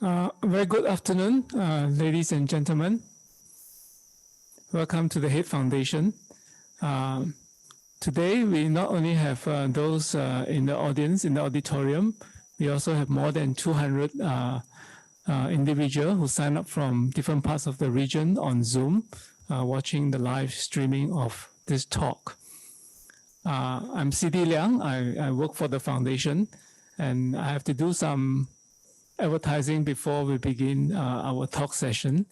Very good afternoon, ladies and gentlemen. Welcome to the Head Foundation. Today, we not only have those in the audience, in the auditorium, we also have more than 200 individuals who sign up from different parts of the region on Zoom, watching the live streaming of this talk. I'm C.D. Liang. I work for the foundation, and I have to do some advertising before we begin our talk session.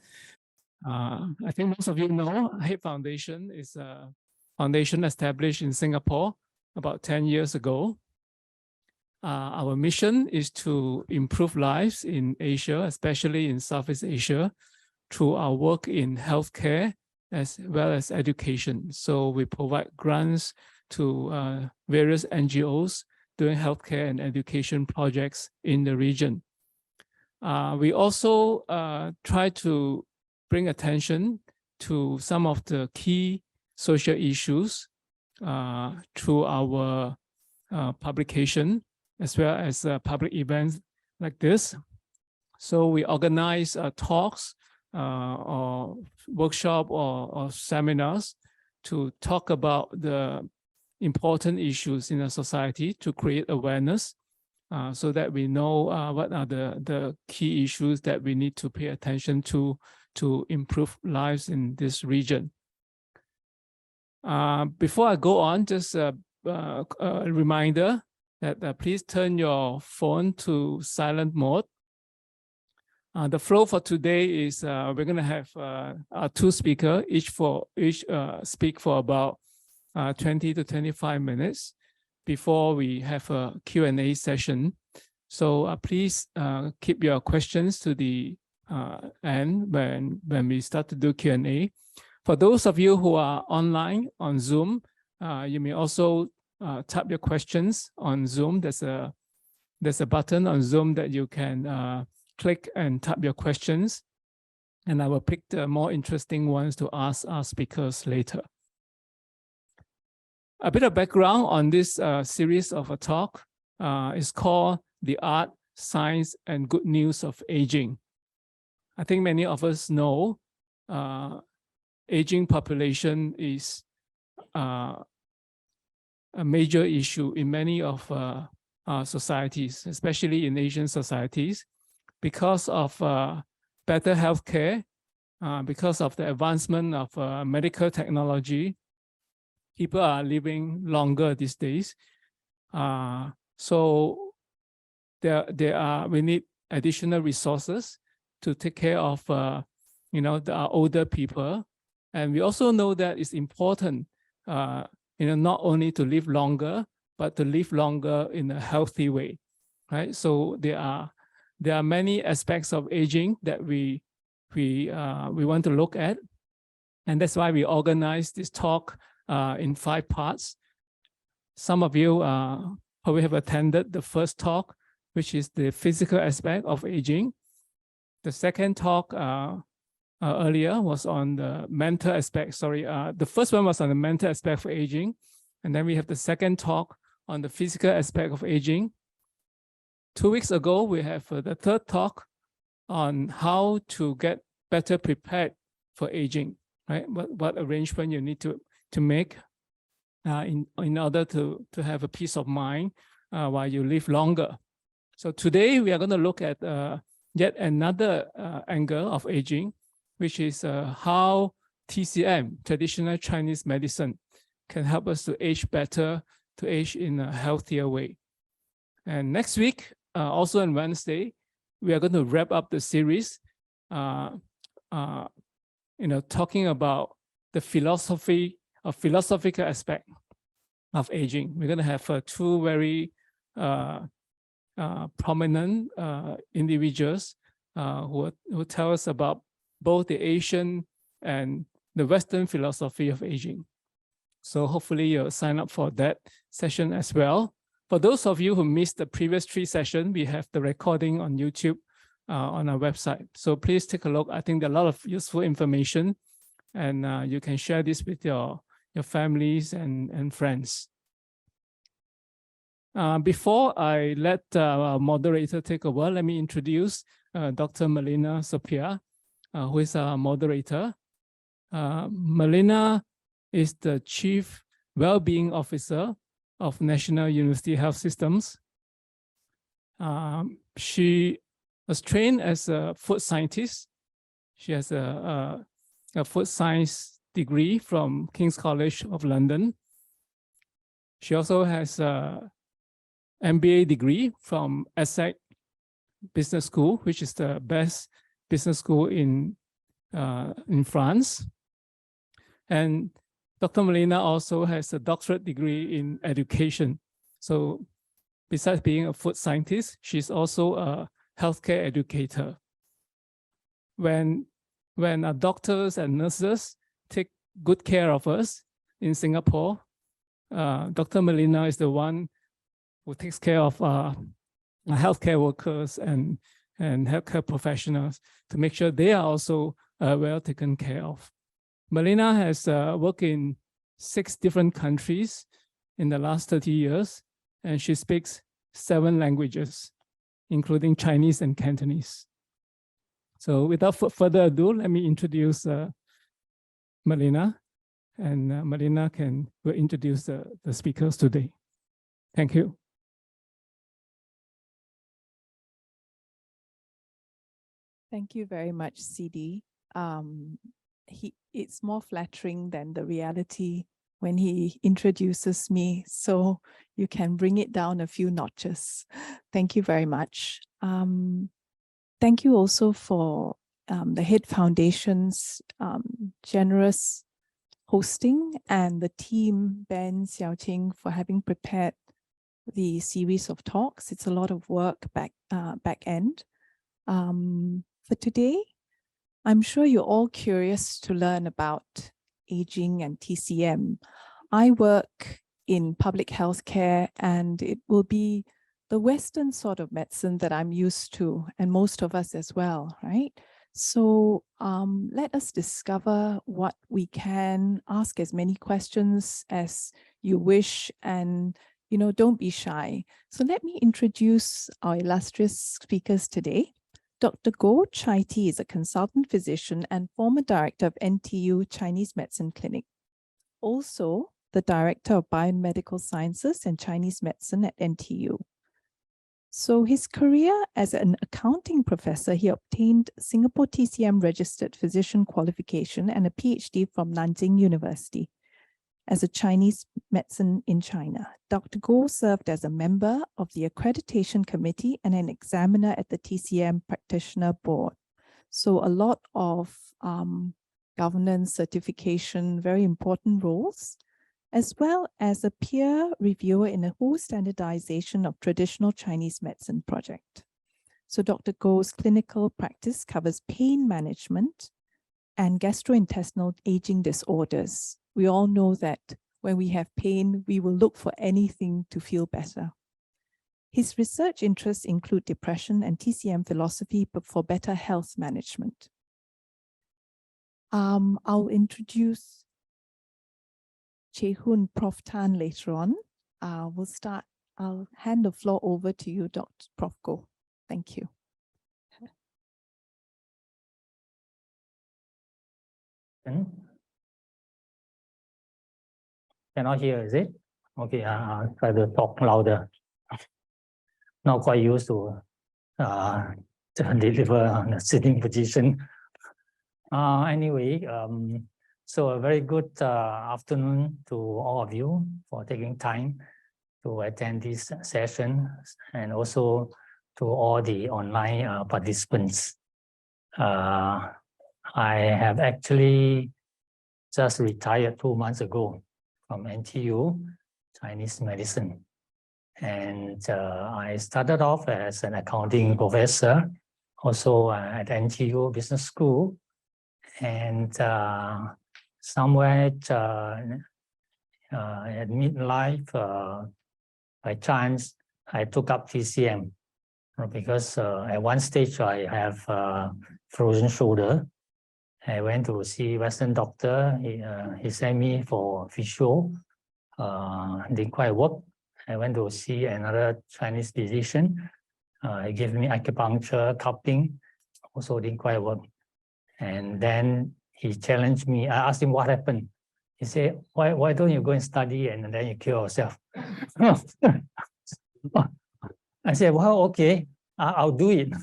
I think most of you know Head Foundation is a foundation established in Singapore about 10 years ago. Our mission is to improve lives in Asia, especially in Southeast Asia, through our work in healthcare as well as education. So we provide grants to various NGOs doing healthcare and education projects in the region. We also try to bring attention to some of the key social issues through our publication, as well as public events like this. So we organize talks or workshop or seminars to talk about the important issues in our society to create awareness. So that we know what are the key issues that we need to pay attention to improve lives in this region. Before I go on, just a reminder that please turn your phone to silent mode. The flow for today is we're going to have our two speakers, each speak for about 20 to 25 minutes. Before we have a Q&A session. So please keep your questions to the end when we start to do Q&A. For those of you who are online on Zoom, you may also type your questions on Zoom. There's a button on Zoom that you can click and type your questions. And I will pick the more interesting ones to ask our speakers later. A bit of background on this series of a talk is called The Art, Science, and Good News of Aging. I think many of us know aging population is a major issue in many of our societies, especially in Asian societies, because of better healthcare, because of the advancement of medical technology. People are living longer these days. So we need additional resources to take care of our older people. And we also know that it's important not only to live longer, but to live longer in a healthy way, right? So there are many aspects of aging that we want to look at. And that's why we organized this talk in 5 parts. Some of you probably have attended the first talk, which is the physical aspect of aging. The second talk earlier was on the mental aspect. The first one was on the mental aspect for aging. And then we have the second talk on the physical aspect of aging. 2 weeks ago, we have the third talk on how to get better prepared for aging, right? What arrangement you need to make in order to have a peace of mind while you live longer. So today we are going to look at yet another angle of aging, which is how TCM, traditional Chinese medicine, can help us to age better, to age in a healthier way. And next week, also on Wednesday, we are going to wrap up the series, talking about the philosophical aspect of aging. We're going to have 2 very prominent individuals who tell us about both the Asian and the Western philosophy of aging. So hopefully you'll sign up for that session as well. For those of you who missed the previous 3 sessions, we have the recording on YouTube on our website. So please take a look. I think there are a lot of useful information, and you can share this with your families and friends. Before I let our moderator take over, let me introduce Dr. Maleena Suppiah, who is our moderator. Maleena is the Chief Wellbeing Officer of National University Health Systems. She was trained as a food scientist. She has a food science degree from King's College of London. She also has an MBA degree from Asst Business School, which is the best business school in France. And Dr. Maleena also has a doctorate degree in education. So besides being a food scientist, she's also a healthcare educator. When our doctors and nurses take good care of us in Singapore, Dr. Maleena is the one who takes care of healthcare workers and healthcare professionals to make sure they are also well taken care of. Maleena has worked in 6 different countries in the last 30 years, and she speaks 7 languages, including Chinese and Cantonese. So without further ado, let me introduce Maleena, and Maleena will introduce the speakers today. Thank you. Thank you very much, CD. It's more flattering than the reality when he introduces me, so you can bring it down a few notches. Thank you very much. Thank you also for the HIT Foundation's generous hosting and the team, Ben, Xiaoqing, for having prepared the series of talks. It's a lot of work back end. For today, I'm sure you're all curious to learn about aging and TCM. I work in public health care, and it will be the Western sort of medicine that I'm used to, and most of us as well, right? So let us discover what we can, ask as many questions as you wish, and don't be shy. So let me introduce our illustrious speakers today. Dr. Goh Chye Tee is a consultant physician and former director of NTU Chinese Medicine Clinic. Also, the director of Biomedical Sciences and Chinese Medicine at NTU. So his career as an accounting professor, he obtained Singapore TCM registered physician qualification and a PhD from Nanyang University as a Chinese medicine in China. Dr. Goh served as a member of the accreditation committee and an examiner at the TCM practitioner board. So a lot of governance, certification, very important roles, as well as a peer reviewer in a whole standardization of traditional Chinese medicine project. So Dr. Goh's clinical practice covers pain management and gastrointestinal aging disorders. We all know that when we have pain, we will look for anything to feel better. His research interests include depression and TCM philosophy for better health management. I'll introduce Chay Hoon, Prof Tan later on. I'll hand the floor over to you, Dr. Prof Goh. Thank you. Cannot hear, is it? Okay, I'll try to talk louder. Not quite used to deliver on a sitting position. Anyway, so a very good afternoon to all of you for taking time to attend this session, and also to all the online participants. I have actually just retired 2 months ago from NTU Chinese Medicine. And I started off as an accounting professor, also at NTU Business School. And somewhere at midlife, by chance, I took up TCM because at one stage I have frozen shoulder. I went to see Western doctor. He sent me for physio. Didn't quite work. I went to see another Chinese physician. He gave me acupuncture, cupping, also didn't quite work. And then he challenged me. I asked him what happened. He said, why don't you go and study and then you cure yourself? I said, well, okay, I'll do it.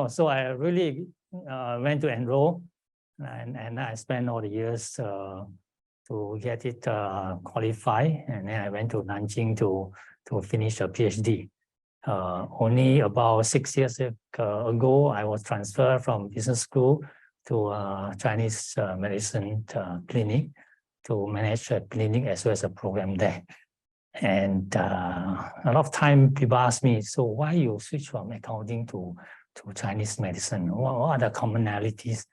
So I really went to enroll, and I spent all the years to get it qualified. And then I went to Nanjing to finish a PhD. Only about 6 years ago, I was transferred from business school to Chinese medicine clinic to manage a clinic as well as a program there. And a lot of time people ask me, so why you switch from accounting to Chinese medicine? What are the commonalities?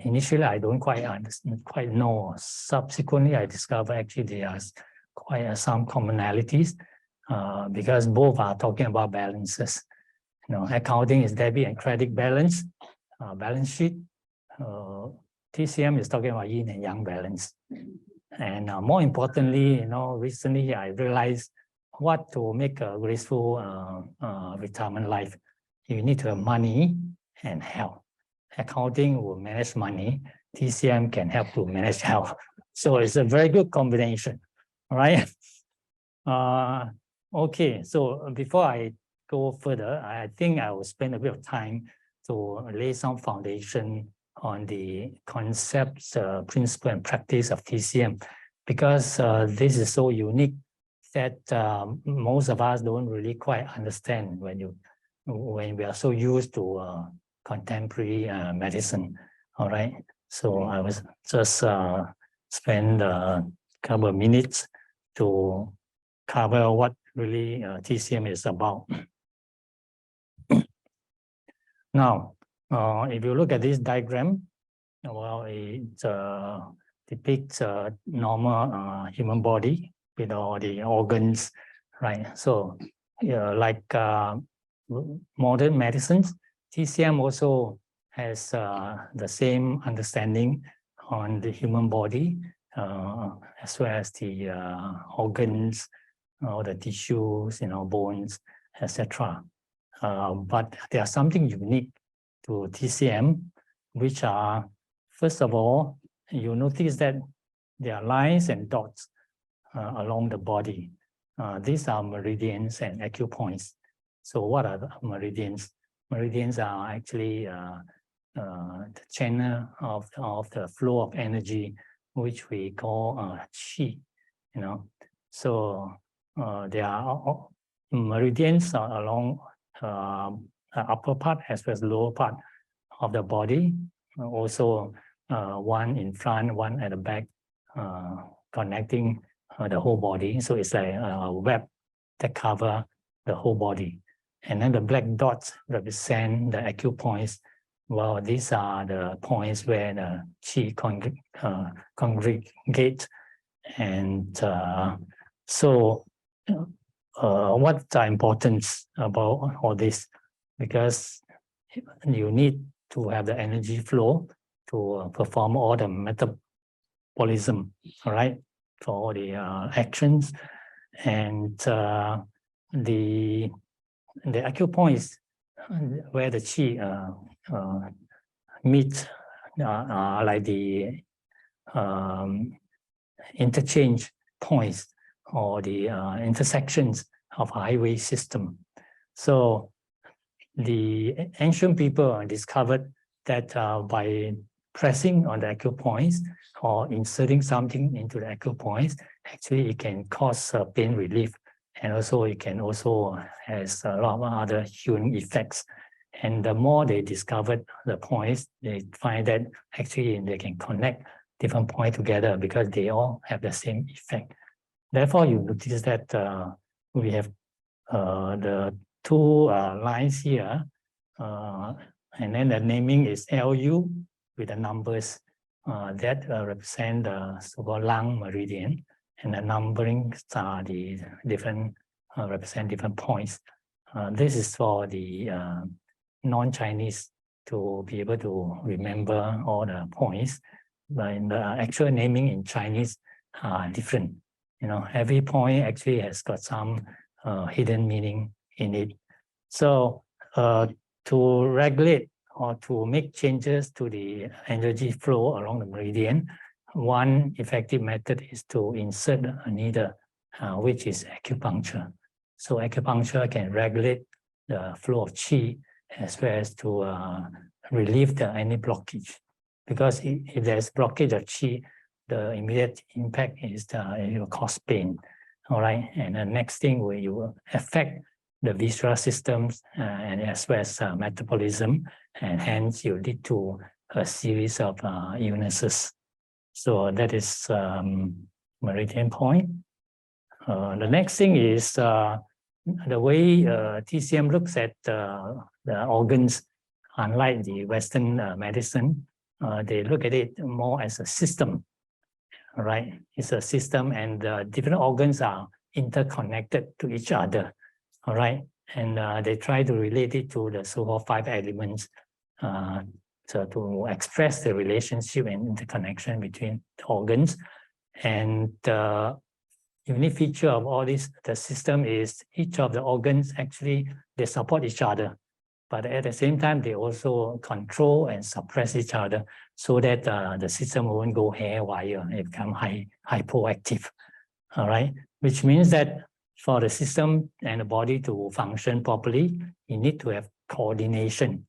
Initially, I don't quite know. Subsequently, I discovered actually there are quite some commonalities because both are talking about balances. Accounting is debit and credit balance sheet. TCM is talking about yin and yang balance. And more importantly, recently I realized what to make a graceful retirement life. You need to have money and health. Accounting will manage money. TCM can help to manage health. So it's a very good combination, all right? Okay, so before I go further, I think I will spend a bit of time to lay some foundation on the concepts, principle, and practice of TCM, because this is so unique that most of us don't really quite understand when we are so used to contemporary medicine. All right, so I was just spend a couple of minutes to cover what really TCM is about. Now, if you look at this diagram, well, it depicts a normal human body with all the organs, right? So, like modern medicines, TCM also has the same understanding on the human body, as well as the organs, or the tissues, bones, etc. But there's something unique to TCM, which are, first of all, you notice that there are lines and dots along the body. These are meridians and acupoints. So what are the meridians? Meridians are actually the channel of the flow of energy, which we call Qi. So there are meridians along upper part as well as lower part of the body. Also, one in front, one at the back, connecting the whole body. So it's like a web that covers the whole body. And then the black dots represent the acupoints. Well, these are the points where the Qi congregate. And so what's the importance about all this? Because you need to have the energy flow to perform all the metabolism, all right, for all the actions. And the acupoints where the Qi meet like the interchange points or the intersections of highway system. So the ancient people discovered that by pressing on the acupoints or inserting something into the acupoints, actually it can cause pain relief. And also it can also has a lot of other healing effects. And the more they discovered the points, they find that actually they can connect different points together because they all have the same effect. Therefore, you notice that we have the two lines here, and then the naming is LU with the numbers that represent the so-called lung meridian, and the numbering are the different represent different points. This is for the non-Chinese to be able to remember all the points, but in the actual naming in Chinese are different. Every point actually has got some hidden meaning in it. So to regulate or to make changes to the energy flow along the meridian, one effective method is to insert a needle, which is acupuncture. So acupuncture can regulate the flow of qi as well as to relieve any blockage. Because if there's blockage of qi, the immediate impact is it will cause pain. All right, and the next thing where you will affect the visceral systems and as well as metabolism, and hence you lead to a series of illnesses. So that is meridian point. The next thing is the way TCM looks at the organs, unlike the Western medicine, they look at it more as a system. All right, it's a system, and different organs are interconnected to each other. All right, and they try to relate it to the so-called 5 elements to express the relationship and interconnection between the organs. And the unique feature of all this, the system, is each of the organs actually, they support each other. But at the same time, they also control and suppress each other so that the system won't go haywire and become hypoactive. All right, which means that for the system and the body to function properly, you need to have coordination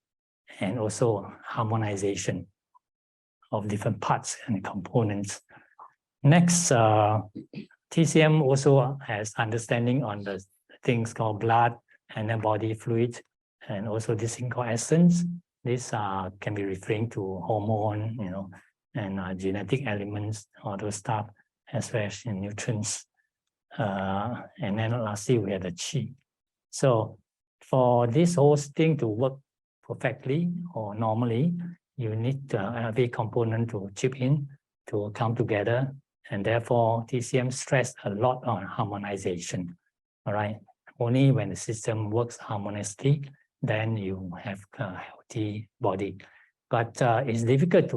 and also harmonization of different parts and components. Next, TCM also has understanding on the things called blood and then body fluid, and also this thing called essence. These can be referring to hormone, and genetic elements, all those stuff, as well as nutrients. And then lastly, we have the qi. So for this whole thing to work perfectly or normally, you need every component to chip in to come together. And therefore, TCM stress a lot on harmonization. All right. Only when the system works harmoniously, then you have a healthy body. But it's difficult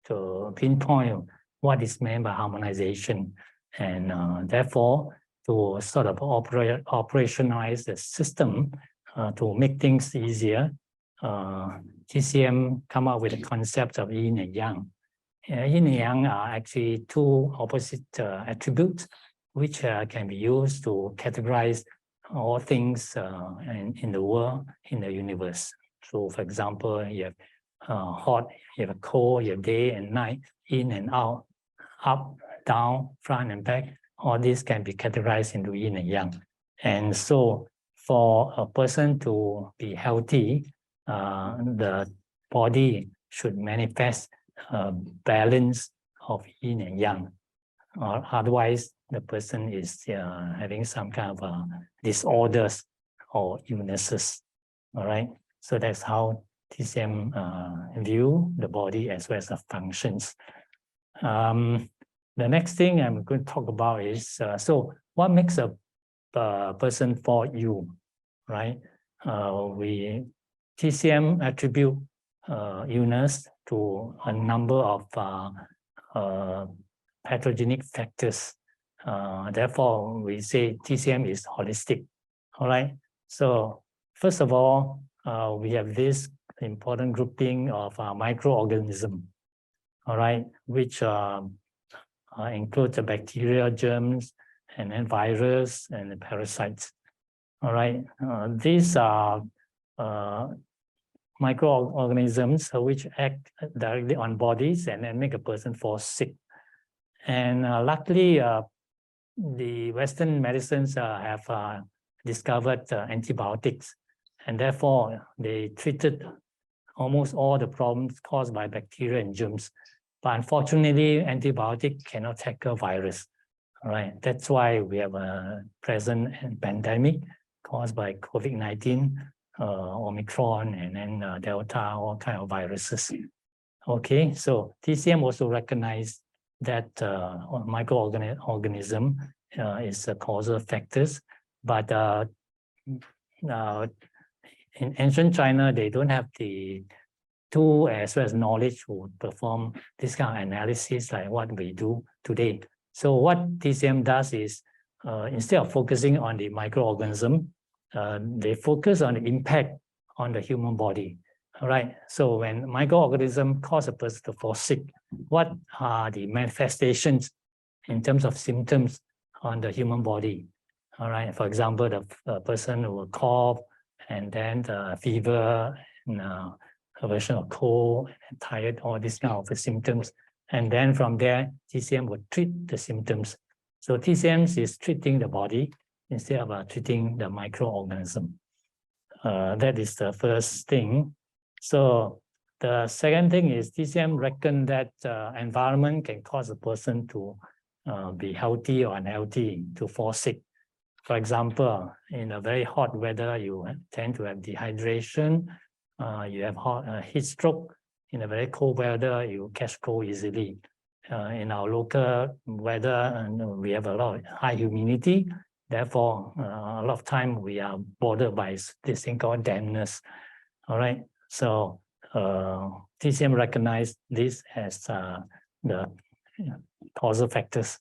to pinpoint what is meant by harmonization. And therefore, to sort of operationalize the system to make things easier, TCM come up with the concept of yin and yang. Yin and yang are actually two opposite attributes which can be used to categorize all things in the world, in the universe. So for example, you have hot, you have cold, you have day and night, in and out, up, down, front and back. All these can be categorized into yin and yang. And so for a person to be healthy, the body should manifest a balance of yin and yang. Or otherwise, the person is having some kind of disorders or illnesses. All right. So that's how TCM view the body as well as the functions. The next thing I'm going to talk about is, so what makes a person fall ill, right? TCM attribute illness to a number of pathogenic factors. Therefore, we say TCM is holistic. All right. So first of all, we have this important grouping of microorganisms. All right, which includes the bacteria, germs, and then virus and the parasites. All right, these are microorganisms which act directly on bodies and then make a person fall sick. And luckily, the Western medicines have discovered antibiotics, and therefore they treated almost all the problems caused by bacteria and germs. But unfortunately, antibiotic cannot tackle virus. All right, that's why we have a present pandemic caused by COVID-19, Omicron, and then Delta, all kind of viruses. Okay, so TCM also recognized that microorganism is the causal factors, but in ancient China, they don't have the tool as well as knowledge to perform this kind of analysis like what we do today. So what TCM does is, instead of focusing on the microorganism, they focus on the impact on the human body. All right. So when microorganisms cause a person to fall sick, what are the manifestations in terms of symptoms on the human body? All right. For example, the person will cough, and then the fever, and a version of cold, and tired, all these kind of symptoms. And then from there, TCM will treat the symptoms. So TCM is treating the body instead of treating the microorganism. That is the first thing. So the second thing is TCM reckon that environment can cause a person to be healthy or unhealthy, to fall sick. For example, in a very hot weather, you tend to have dehydration, you have heat stroke. In a very cold weather, you catch cold easily. In our local weather, we have a lot of high humidity. Therefore, a lot of time we are bothered by this thing called dampness. All right. So TCM recognize this as the causal factors.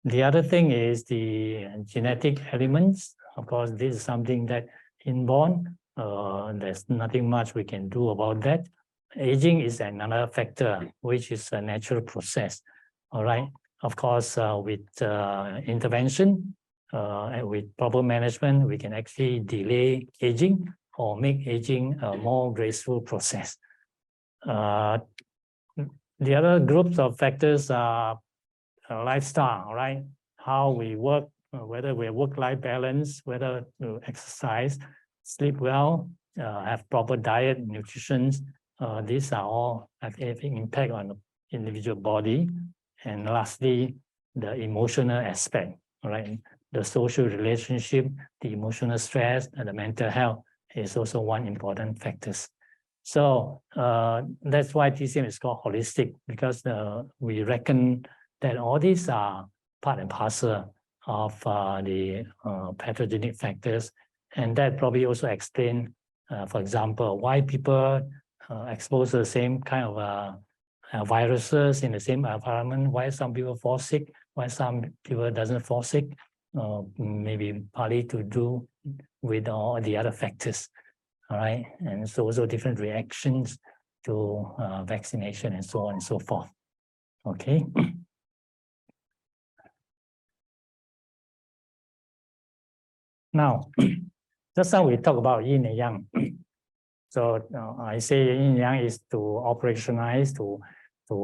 The other thing is the genetic elements. Of course, this is something that inborn. There's nothing much we can do about that. Aging is another factor, which is a natural process. All right. Of course, with intervention, and with proper management, we can actually delay aging or make aging a more graceful process. The other groups of factors are lifestyle, right? How we work, whether we have work-life balance, whether we exercise, sleep well, have proper diet, nutrition. These are all having impact on the individual body. And lastly, the emotional aspect, right? The social relationship, the emotional stress, and the mental health is also one important factors. So that's why TCM is called holistic, because we reckon that all these are part and parcel of the pathogenic factors. And that probably also explain, for example, why people expose to the same kind of viruses in the same environment, why some people fall sick, why some people doesn't fall sick. Maybe partly to do with all the other factors, all right? And so also different reactions to vaccination and so on and so forth, okay? Now, just now we talk about yin and yang. So I say yin and yang is to operationalize, to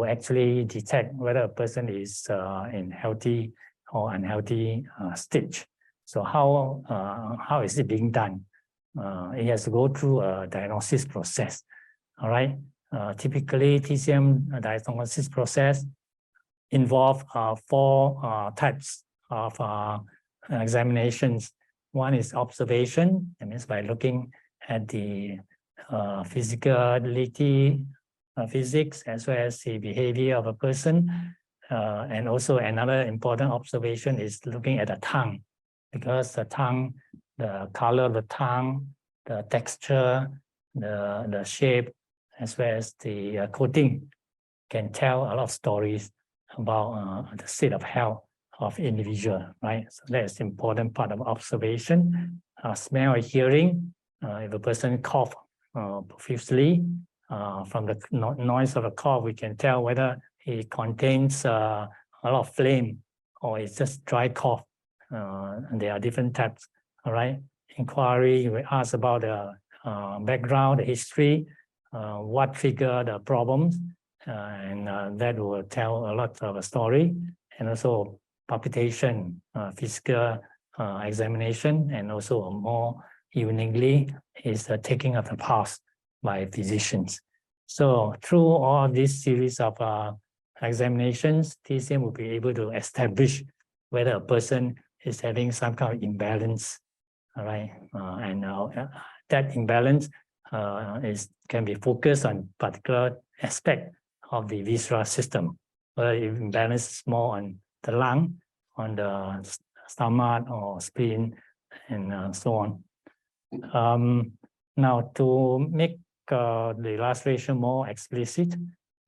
actually detect whether a person is in healthy or unhealthy stage. So how is it being done? It has to go through a diagnosis process. All right. Typically, TCM diagnosis process involve 4 types of examinations. One is observation. That means by looking at the physicality, physics, as well as the behavior of a person. And also another important observation is looking at the tongue, because the tongue, the color of the tongue, the texture, the shape, as well as the coating can tell a lot of stories about the state of health of individual, right? So that is the important part of observation. Smell or hearing, if a person cough profusely, from the noise of the cough, we can tell whether it contains a lot of phlegm or it's just dry cough. And there are different types, all right? Inquiry, we ask about the background, the history, what triggered the problems, and that will tell a lot of a story. And also palpitation, physical examination, and also more uniquely is the taking of the pulse by physicians. So through all this series of examinations, TCM will be able to establish whether a person is having some kind of imbalance, all right? And that imbalance can be focused on particular aspect of the visceral system, whether imbalance is more on the lung, on the stomach or spleen, and so on. Now, to make the illustration more explicit,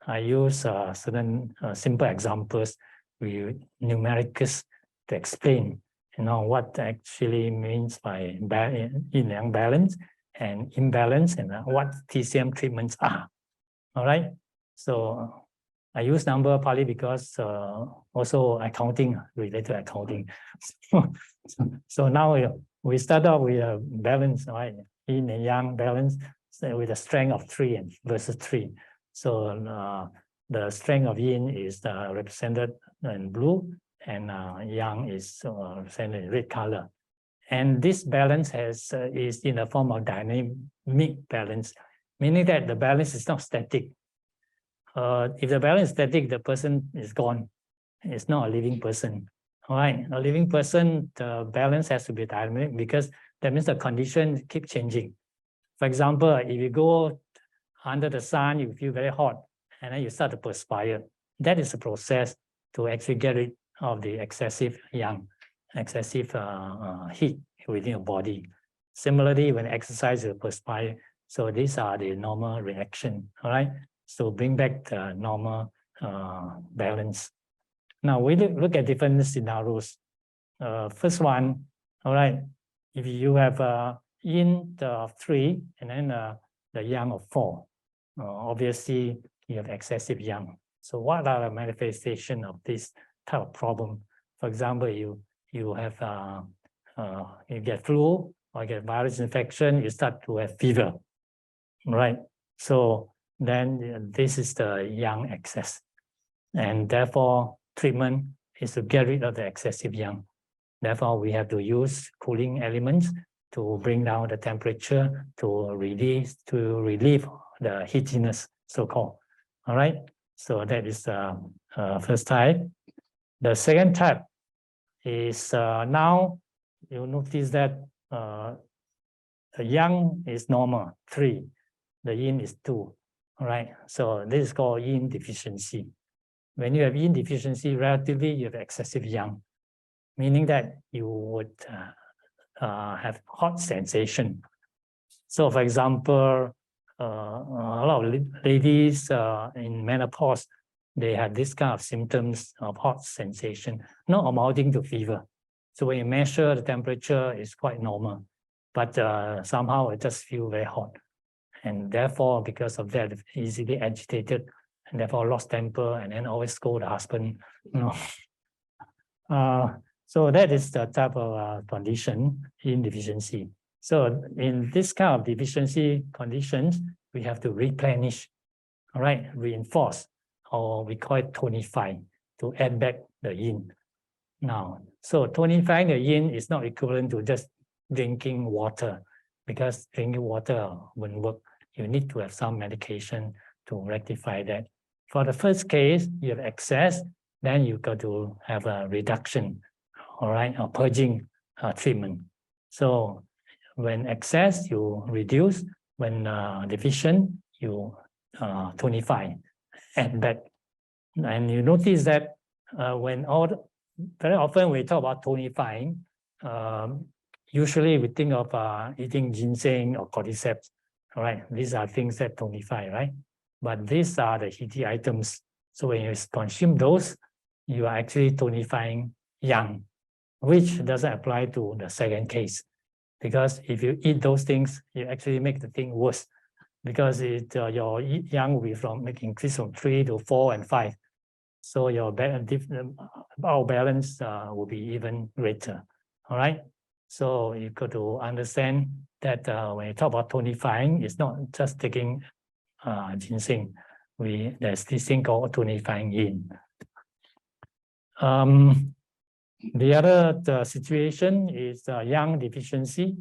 I use certain simple examples with numericals to explain what actually means by yin-yang balance and imbalance, and what TCM treatments are. All right. So I use number partly because also accounting, related accounting. So now we start off with a balance, right? Yin and yang balance with a strength of 3 versus 3. So the strength of yin is represented in blue, and yang is represented in red color. And this balance is in the form of dynamic balance, meaning that the balance is not static. If the balance is static, the person is gone. It's not a living person. All right, a living person, the balance has to be dynamic, because that means the condition keep changing. For example, if you go under the sun, you feel very hot, and then you start to perspire. That is a process to actually get rid of the excessive excessive heat within your body. Similarly, when exercise, you perspire. So these are the normal reaction. All right. So bring back the normal balance. Now we look at different scenarios. First one, all right, if you have yin of 3 and then the yang of 4, obviously you have excessive yang. So what are the manifestations of this type of problem? For example, you have you get flu or get virus infection, you start to have fever, right? So then this is the yang excess, and therefore treatment is to get rid of the excessive yang. Therefore, we have to use cooling elements to bring down the temperature to relieve the heatiness, so-called. All right. So that is the first type. The second type is now you notice that the yang is normal, 3, the yin is 2. All right. So this is called yin deficiency. When you have yin deficiency, relatively you have excessive yang, meaning that you would have hot sensation. So for example, a lot of ladies in menopause, they have this kind of symptoms of hot sensation, not amounting to fever. So when you measure the temperature, it's quite normal, but somehow it just feels very hot. And therefore, because of that, easily agitated, and therefore lost temper, and then always scold the husband. So that is the type of condition in deficiency. So in this kind of deficiency conditions, we have to replenish, all right, reinforce, or we call it tonify, to add back the yin. Now, so tonifying the yin is not equivalent to just drinking water, because drinking water wouldn't work. You need to have some medication to rectify that. For the first case, you have excess, then you got to have a reduction, all right, or purging treatment. So when excess, you reduce. When deficient, you tonify, add back. And you notice that very often we talk about tonifying, usually we think of eating ginseng or cordyceps. All right, these are things that tonify, right? But these are the heaty items. So when you consume those, you are actually tonifying yang, which doesn't apply to the second case. Because if you eat those things, you actually make the thing worse, because your yang will be increase from 3 to 4 and 5. So your balance will be even greater. All right. So you got to understand that when you talk about tonifying, it's not just taking ginseng. There's this thing called tonifying yin. The other situation is yang deficiency.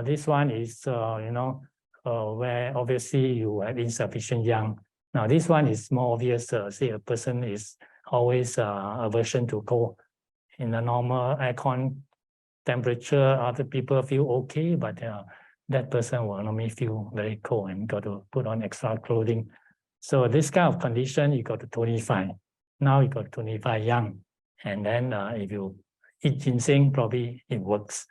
This one is where obviously you have insufficient yang. Now this one is more obvious. Say a person is always aversion to cold. In the normal aircon temperature, other people feel okay, but that person will normally feel very cold and got to put on extra clothing. So this kind of condition, you got to tonify. Now you got to tonify yang. And then if you eat ginseng, probably it works.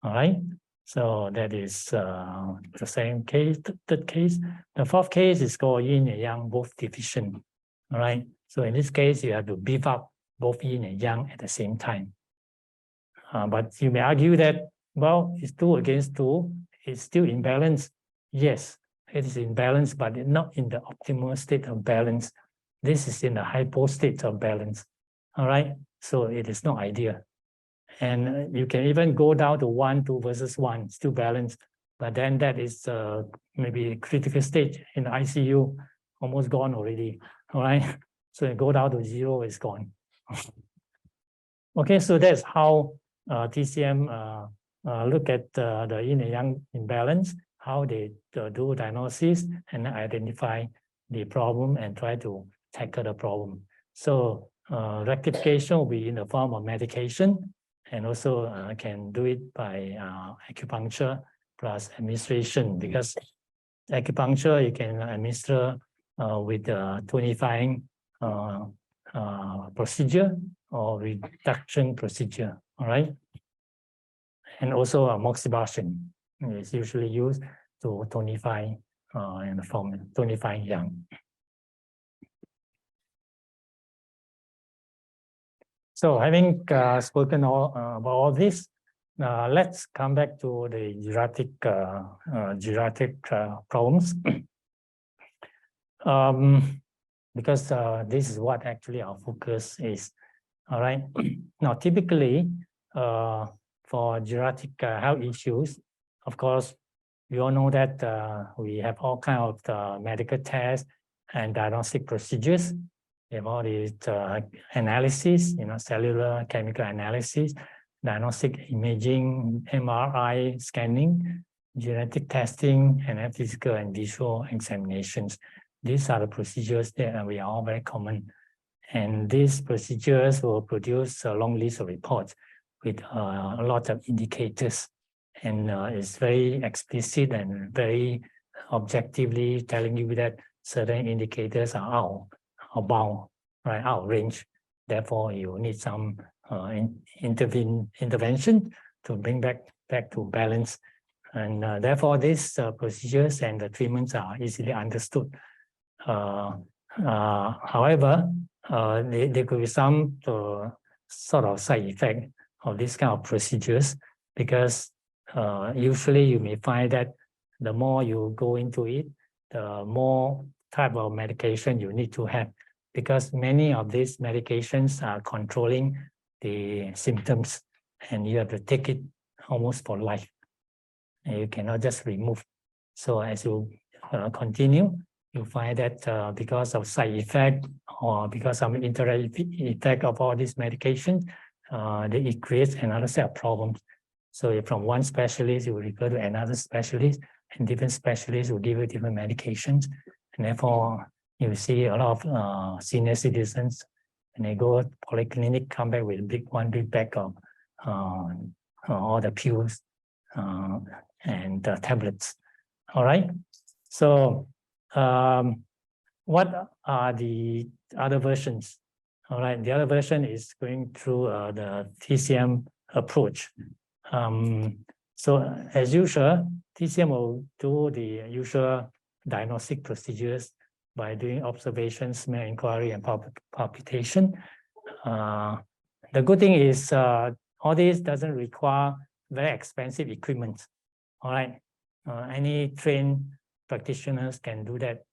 All right. So that is the second case. Third case. The fourth case is called yin and yang, both deficient. All right. So in this case, you have to beef up both yin and yang at the same time. But you may argue that, well, it's 2 against 2, it's still in balance. Yes, it is in balance, but not in the optimal state of balance. This is in the hypo state of balance. All right, so it is not ideal. And you can even go down to 1, 2 versus 1, still balanced. But then that is maybe a critical stage in the ICU, almost gone already. All right, so you go down to 0, it's gone. Okay, so that's how TCM look at the yin and yang imbalance, how they do diagnosis and identify the problem and try to tackle the problem. So rectification will be in the form of medication, and also can do it by acupuncture plus administration, because acupuncture you can administer with the tonifying procedure or reduction procedure, all right? And also moxibustion is usually used to tonify in the form of tonifying yang. So having spoken about all this, let's come back to the geriatric problems. Because this is what actually our focus is. All right. Now, typically, for geriatric health issues, of course, we all know that we have all kinds of medical tests and diagnostic procedures. We have all these analysis, cellular, chemical analysis, diagnostic imaging, MRI scanning, genetic testing, and physical and visual examinations. These are the procedures that we are all very common. And these procedures will produce a long list of reports with a lot of indicators. And it's very explicit and very objectively telling you that certain indicators are out of bound, right, out of range. Therefore, you need some intervention to bring back to balance. And therefore, these procedures and the treatments are easily understood. However, there could be some sort of side effect of this kind of procedures, because usually you may find that the more you go into it, the more type of medication you need to have, because many of these medications are controlling the symptoms, and you have to take it almost for life. And you cannot just remove. So as you continue, you find that because of side effect or because of indirect effect of all these medications, it creates another set of problems. So from one specialist, you will refer to another specialist, and different specialists will give you different medications. And therefore, you see a lot of senior citizens, when they go to polyclinic, come back with a big bag of all the pills and tablets. All right. So what are the other versions? All right, the other version is going through the TCM approach. So as usual, TCM will do the usual diagnostic procedures by doing observation, smell inquiry, and palpitation. The good thing is all this doesn't require very expensive equipment. All right, any trained practitioners can do that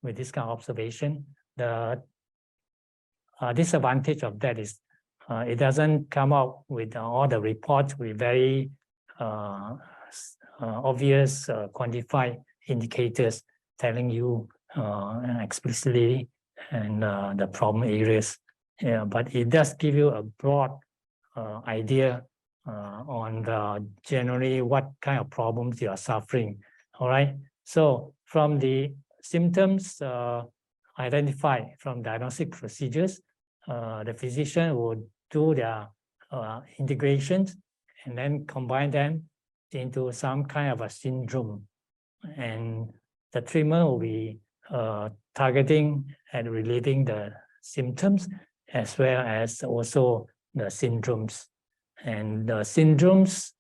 with this kind of observation. The disadvantage of that is it doesn't come out with all the reports with very obvious quantified indicators telling you explicitly and the problem areas. Yeah, but it does give you a broad idea on generally what kind of problems you are suffering. All right. So from the symptoms identified from diagnostic procedures, the physician will do their integrations and then combine them into some kind of a syndrome. And the treatment will be targeting and relieving the symptoms as well as also the syndromes. And the syndromes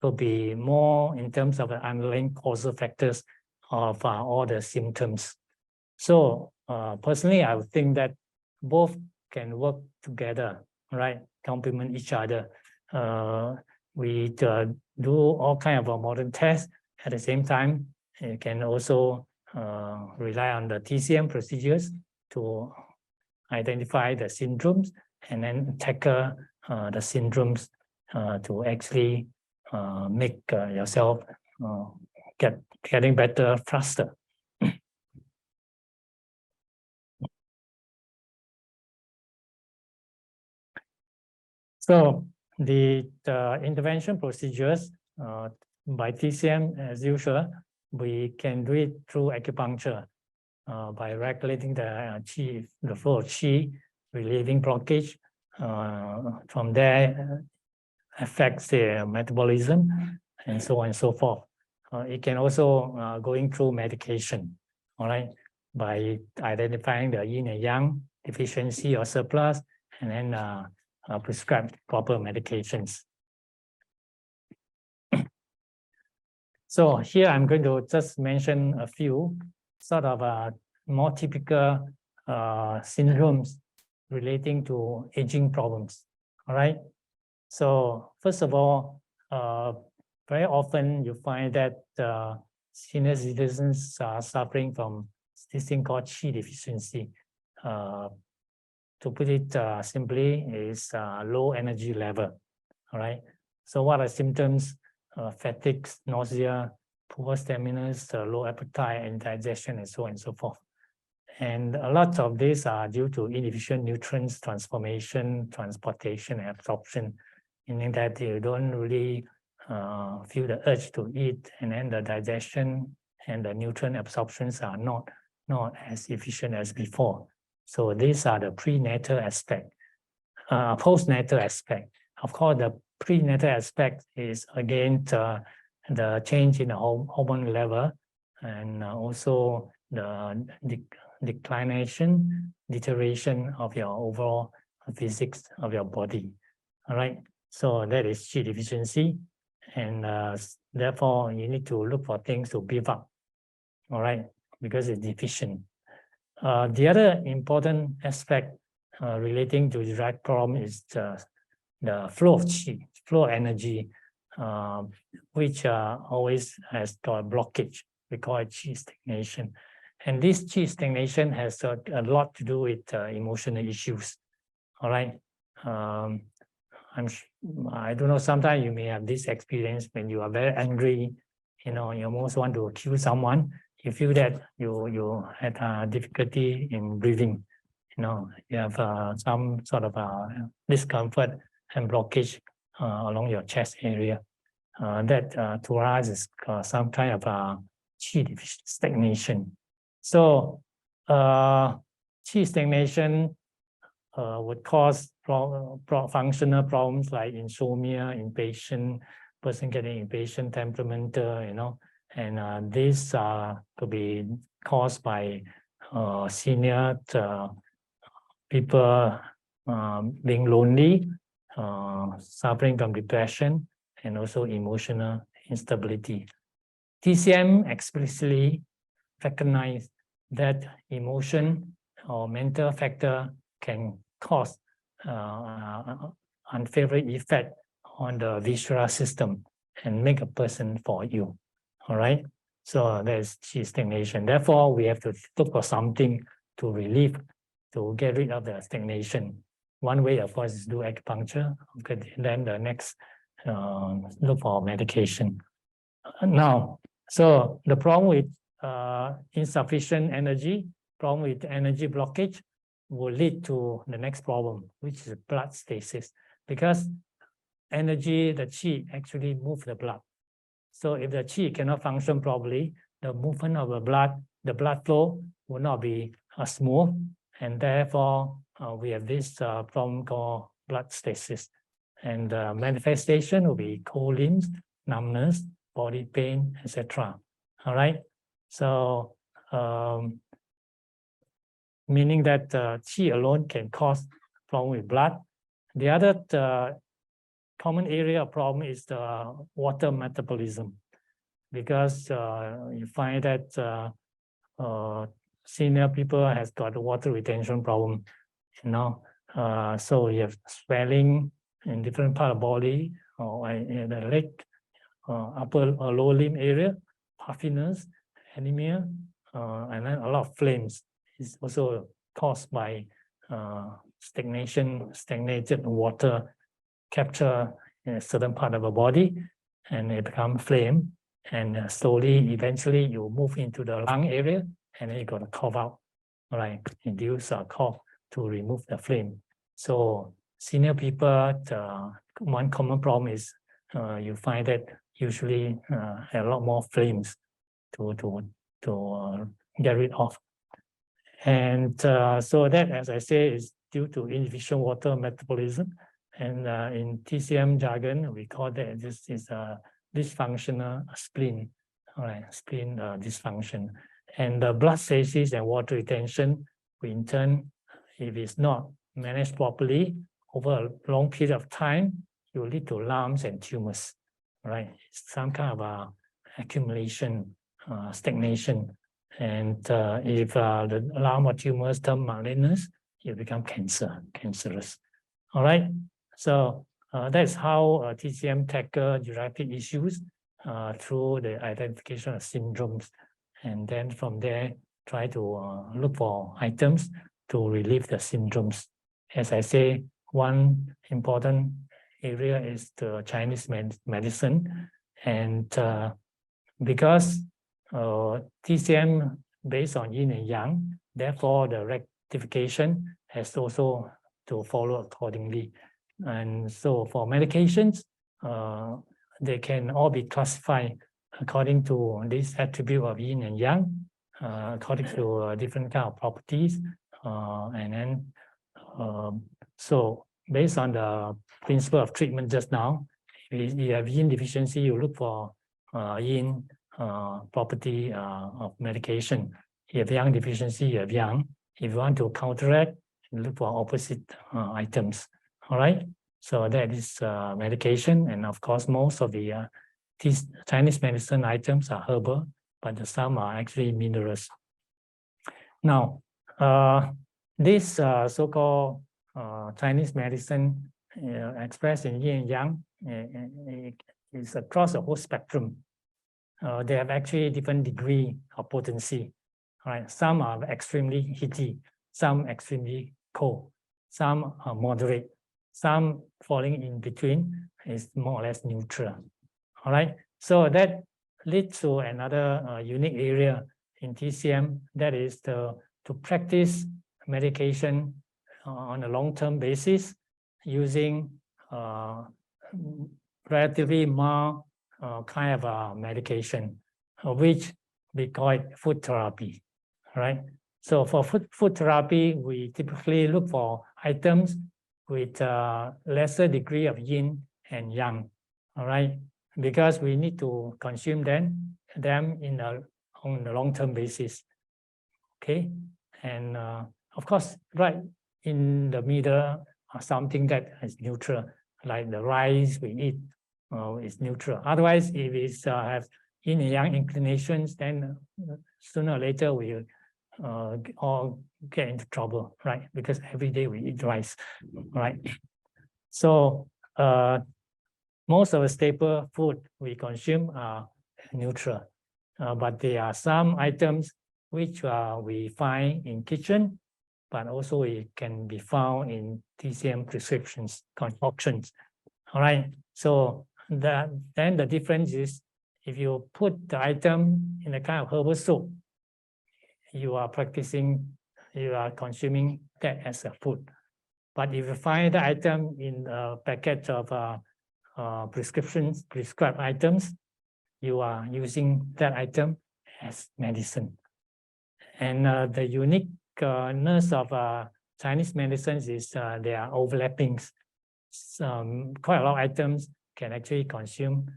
will be more in terms of the underlying causal factors of all the symptoms. So personally, I would think that both can work together, right? Complement each other. we do all kind of modern tests. At the same time, you can also rely on the TCM procedures to identify the syndromes and then tackle the syndromes to actually make yourself getting better faster. So the intervention procedures by TCM, as usual, we can do it through acupuncture by regulating the qi, the flow of qi, relieving blockage. From there, affects the metabolism and so on and so forth. It can also going through medication, all right, by identifying the yin and yang deficiency or surplus, and then prescribe proper medications. So here I'm going to just mention a few sort of more typical syndromes relating to aging problems. All right. So first of all, very often you find that senior citizens are suffering from this thing called qi deficiency. To put it simply, is low energy level. All right. So what are symptoms? Fatigue, nausea, poor stamina, low appetite, indigestion, and so on and so forth. And a lot of these are due to inefficient nutrients transformation, transportation, and absorption, meaning that you don't really feel the urge to eat, and then the digestion and the nutrient absorptions are not as efficient as before. So these are the prenatal aspect. Postnatal aspect. Of course, the prenatal aspect is again the change in the hormone level, and also the deterioration of your overall physics of your body. All right. So that is qi deficiency, and therefore you need to look for things to beef up. All right, because it's deficient. The other important aspect relating to the right problem is the flow of qi, flow of energy, which always has got a blockage. We call it qi stagnation. And this qi stagnation has a lot to do with emotional issues. All right. I don't know, sometimes you may have this experience when you are very angry, you almost want to kill someone. You feel that you had difficulty in breathing, you have some sort of discomfort and blockage along your chest area. That to us is some kind of qi stagnation. So qi stagnation would cause functional problems like insomnia, impatient, person getting impatient, temperamental, and these could be caused by senior people being lonely, suffering from depression, and also emotional instability. TCM explicitly recognize that emotion or mental factor can cause unfavorable effect on the visual system and make a person for you. All right. So there's qi stagnation. Therefore, we have to look for something to relieve, to get rid of the stagnation. One way, of course, is do acupuncture. Okay. Then the next, look for medication. Now, so the problem with insufficient energy, problem with energy blockage, will lead to the next problem, which is blood stasis, because energy, the qi, actually moves the blood. So if the qi cannot function properly, the movement of the blood flow will not be smooth, and therefore we have this problem called blood stasis. And the manifestation will be cold limbs, numbness, body pain, etc. All right. So meaning that qi alone can cause problem with blood. The other common area of problem is the water metabolism, because you find that senior people has got a water retention problem, so you have swelling, in different part of body or in the leg, upper or lower limb area, puffiness, anemia, and then a lot of flames. It's also caused by stagnated water capture in a certain part of the body, and it becomes flame. And slowly, eventually, you move into the lung area, and then you got to cough out, right? Induce a cough to remove the flame. So senior people, one common problem is you find that usually a lot more flames to get rid of. And so that, as I say, is due to inefficient water metabolism. And in TCM jargon, we call that this is a dysfunctional spleen, all right, spleen dysfunction. And the blood stasis and water retention, in turn, if it's not managed properly over a long period of time, it will lead to lumps and tumors, right? It's some kind of accumulation, stagnation. And if the lump or tumors turn malignant, it becomes cancerous. All right. So that's how TCM tackle geriatric issues through the identification of syndromes, and then from there try to look for items to relieve the syndromes. As I say, one important area is the Chinese medicine, and because TCM based on yin and yang, therefore the rectification has also to follow accordingly. And so for medications, they can all be classified according to this attribute of yin and yang, according to different kind of properties. And then, so based on the principle of treatment just now, if you have yin deficiency, you look for yin property of medication. If you have yang deficiency, you have yang. If you want to counteract, you look for opposite items. All right. So that is medication, and of course, most of the these Chinese medicine items are herbal, but some are actually minerals. Now, this so-called Chinese medicine expressed in yin and yang is across the whole spectrum. They have actually different degree of potency. Right? Some are extremely heaty, some extremely cold, some are moderate, some falling in between is more or less neutral. All right. So that leads to another unique area in TCM, that is to practice medication on a long-term basis using relatively mild kind of medication, which we call it food therapy, right? So for food therapy, we typically look for items with lesser degree of yin and yang, all right? Because we need to consume them on a long-term basis, okay? And of course, right in the middle, something that is neutral, like the rice we eat is neutral. Otherwise, if it have yin and yang inclinations, then sooner or later we all get into trouble, right? Because every day we eat rice, right? So most of the staple food we consume are neutral, but there are some items which we find in kitchen, but also it can be found in TCM prescriptions, concoctions. All right. So then the difference is, if you put the item in a kind of herbal soup, you are consuming that as a food. But if you find the item in a packet of prescribed items, you are using that item as medicine. And the uniqueness of Chinese medicines is there are overlappings. Quite a lot of items can actually consume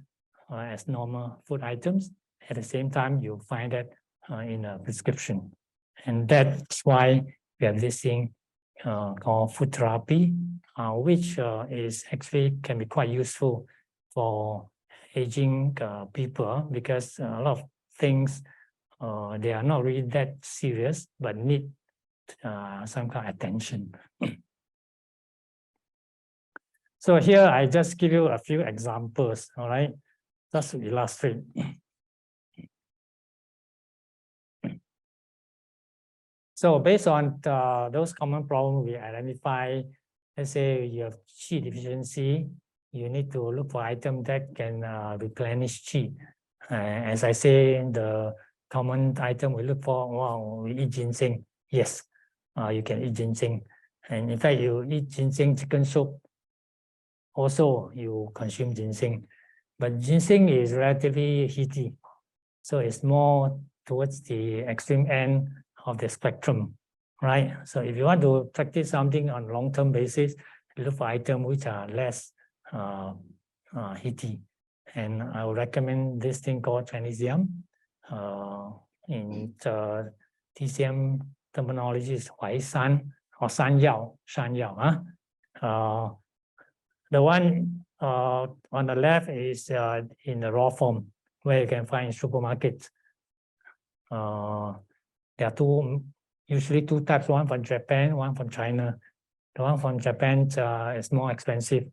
as normal food items. At the same time, you find that in a prescription. And that's why we have this thing called food therapy, which is actually can be quite useful for aging people, because a lot of things, they are not really that serious, but need some kind of attention. So here I just give you a few examples, all right, just to illustrate. So based on those common problems we identify, let's say you have Qi deficiency, you need to look for items that can replenish Qi. As I say, the common item we look for, wow, we eat ginseng. Yes, you can eat ginseng. And in fact, you eat ginseng chicken soup, also you consume ginseng. But ginseng is relatively heaty, so it's more towards the extreme end of the spectrum, right? So if you want to practice something on a long-term basis, look for items which are less heaty. And I would recommend this thing called Chinese yam. In the TCM terminology is Huai San or San Yao, Shan Yao. The one on the left is in the raw form, where you can find in supermarkets. There are usually two types, one from Japan, one from China. The one from Japan is more expensive.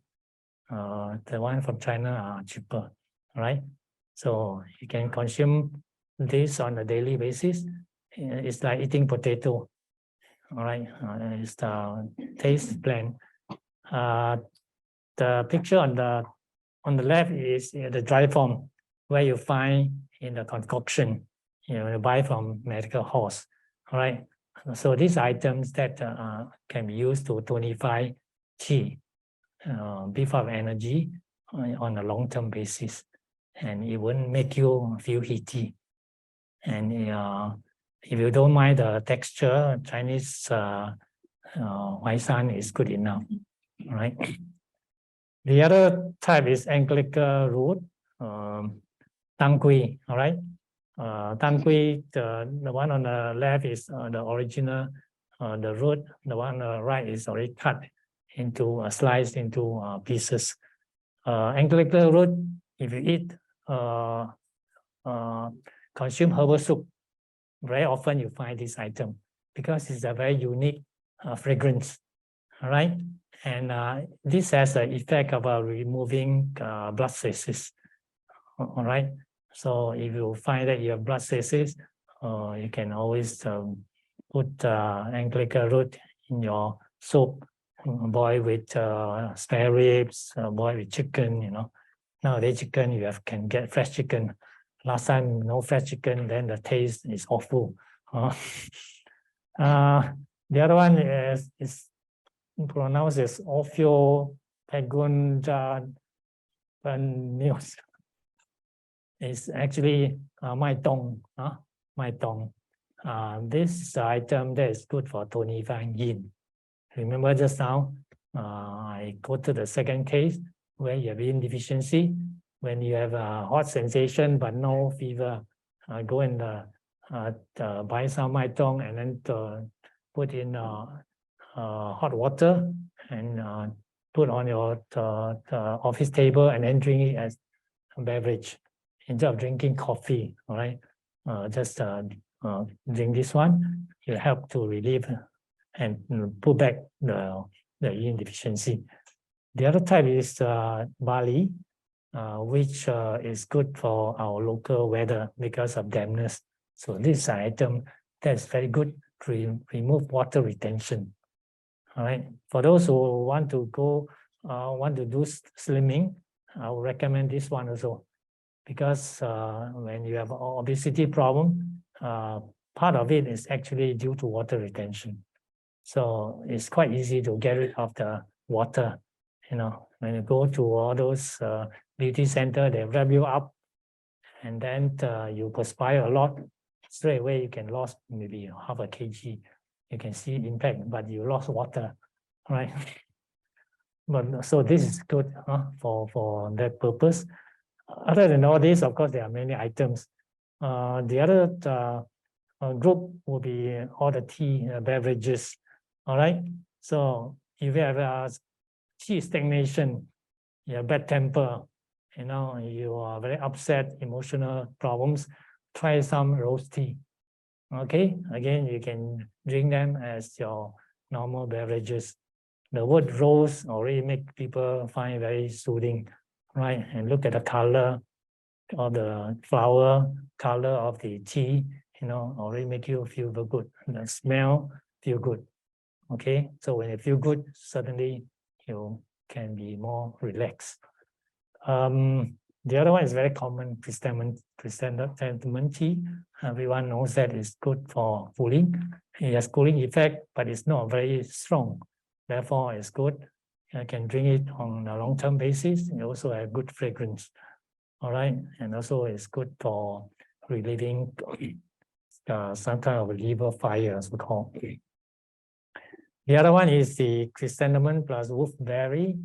The one from China are cheaper, right? So you can consume this on a daily basis. It's like eating potato, all right? It's the taste blend. The picture on the left is the dry form, where you find in the concoction, you buy from medical halls, all right? So these items that can be used to tonify Qi, beef up energy on a long-term basis, and it won't make you feel heaty. And if you don't mind the texture, Chinese Huai San is good enough, all right? The other type is Anglican root, Tang Kui, all right? Tang Kui, the one on the left is the original, the root. The one on the right is already cut into, sliced into pieces. Anglican root, if you eat, consume herbal soup, very often you find this item because it's a very unique fragrance, all right? And this has an effect of removing blood cysts, all right? So if you find that you have blood cysts, you can always put Anglican root in your soup, boil with spare ribs, boil with chicken, Nowadays chicken, can get fresh chicken. Last time, no fresh chicken, then the taste is awful. The other one is pronounced as Ophiopegunja. It's actually Mai Tong. Mai Tong. This item that is good for tonifying yin. Remember just now, I go to the second case where you have yin deficiency. When you have a hot sensation but no fever, go and buy some Mai Tong and then put in hot water and put on your office table and then drink it as a beverage instead of drinking coffee. All right, just drink this one. It help to relieve and put back the yin deficiency. The other type is barley, which is good for our local weather because of dampness. So this is an item that's very good to remove water retention. All right. For those who want to do slimming, I would recommend this one also, because when you have obesity problem, part of it is actually due to water retention. So it's quite easy to get rid of the water. When you go to all those beauty center, they wrap you up, and then you perspire a lot. Straight away, you can lose maybe half a kg. You can see impact, but you lost water, right? But so this is good for that purpose. Other than all this, of course, there are many items. The other group will be all the tea beverages. All right. So if you have tea stagnation, you have bad temper, you are very upset, emotional problems, try some rose tea. Okay, again, you can drink them as your normal beverages. The word rose already make people find very soothing, right? And look at the color of the flower, color of the tea, already make you feel very good. The smell, feel good. Okay, so when you feel good, suddenly you can be more relaxed. The other one is very common, chrysanthemum tea. Everyone knows that it's good for cooling. It has cooling effect, but it's not very strong. Therefore, it's good. You can drink it on a long-term basis. It also has good fragrance. All right, and also it's good for relieving some kind of liver fire, as we call. The other one is the chrysanthemum plus wolfberry,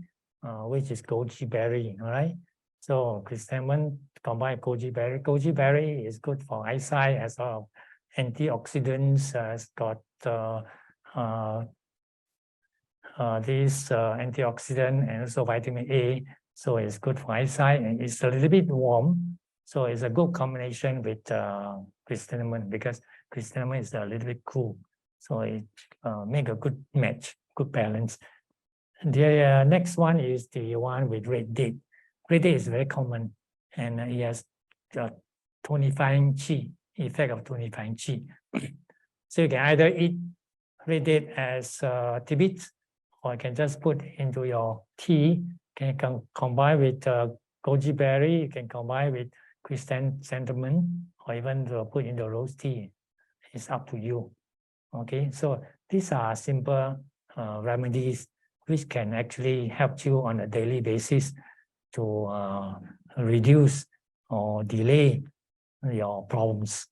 which is goji berry. All right. So chrysanthemum combined with goji berry. Goji berry is good for eyesight as well. Antioxidants. It's got this antioxidant and also vitamin A. So it's good for eyesight, and it's a little bit warm. So it's a good combination with chrysanthemum, because chrysanthemum is a little bit cool. So it make a good match, good balance. The next one is the one with red date. Red date is very common, and it has tonifying qi, effect of tonifying qi. So you can either eat red date as tidbits, or you can just put into your tea. You can combine with goji berry. You can combine with chrysanthemum, or even put in the rose tea. It's up to you. Okay, so these are simple remedies which can actually help you on a daily basis to reduce or delay your problems.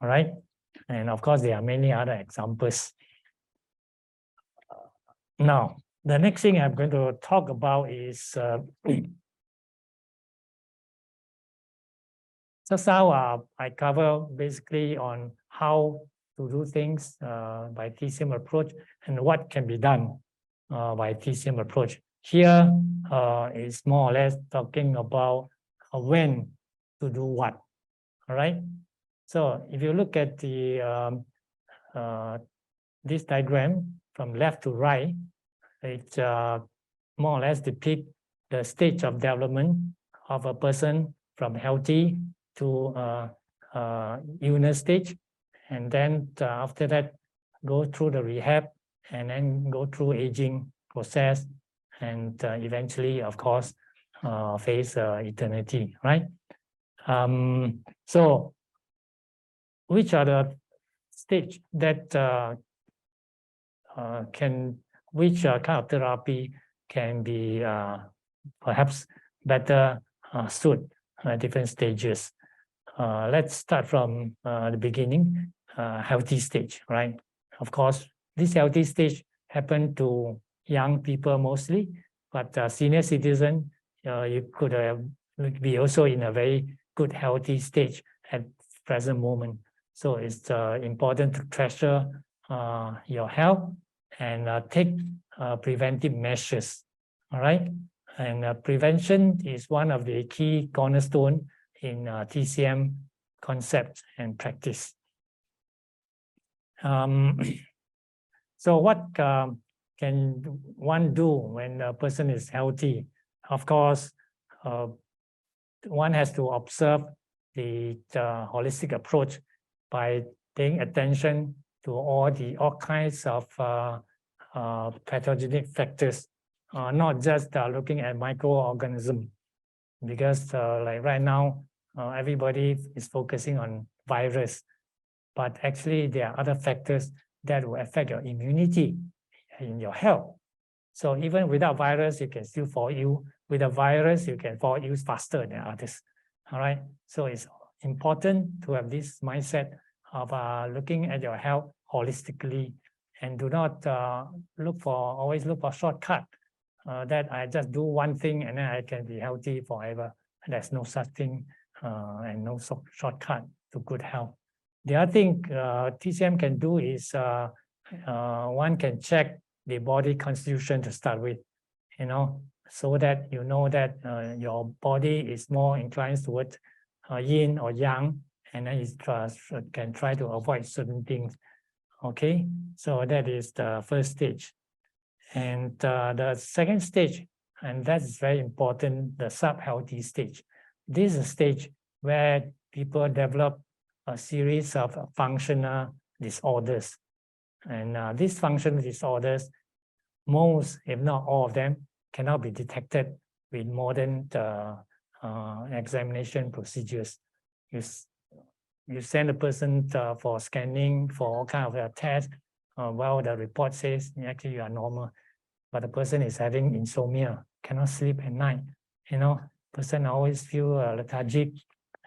All right, and of course there are many other examples. Now, the next thing I'm going to talk about is just now I cover basically on how to do things by TCM approach and what can be done by TCM approach. Here is more or less talking about when to do what. All right. So if you look at the this diagram from left to right, it more or less depicts the stage of development of a person from healthy to illness stage, and then after that go through the rehab, and then go through aging process, and eventually, of course, face eternity, right? So which are the stage that which kind of therapy can be perhaps better suit different stages? Let's start from the beginning, healthy stage, right? Of course, this healthy stage happen to young people mostly, but senior citizen, you could be also in a very good healthy stage at present moment. So it's important to treasure your health and take preventive measures. All right, and prevention is one of the key cornerstone in TCM concept and practice. So what can one do when a person is healthy? Of course, one has to observe the holistic approach by paying attention to all kinds of pathogenic factors, not just looking at microorganisms, because like right now, everybody is focusing on virus, but actually there are other factors that will affect your immunity in your health. So even without virus, you can still fall ill. With a virus, you can fall ill faster than others. All right. So it's important to have this mindset of looking at your health holistically, and do not always look for shortcut. That I just do one thing and then I can be healthy forever. There's no such thing and no shortcut to good health. The other thing TCM can do is one can check the body constitution to start with, so that you know that your body is more inclined towards yin or yang, and then you can try to avoid certain things. Okay, so that is the first stage. And the second stage, and that's very important, the sub-healthy stage. This is a stage where people develop a series of functional disorders. And these functional disorders, most, if not all of them, cannot be detected with modern examination procedures. You send a person for scanning, for all kind of tests. Well, the report says actually you are normal, but the person is having insomnia, cannot sleep at night. Person always feel lethargic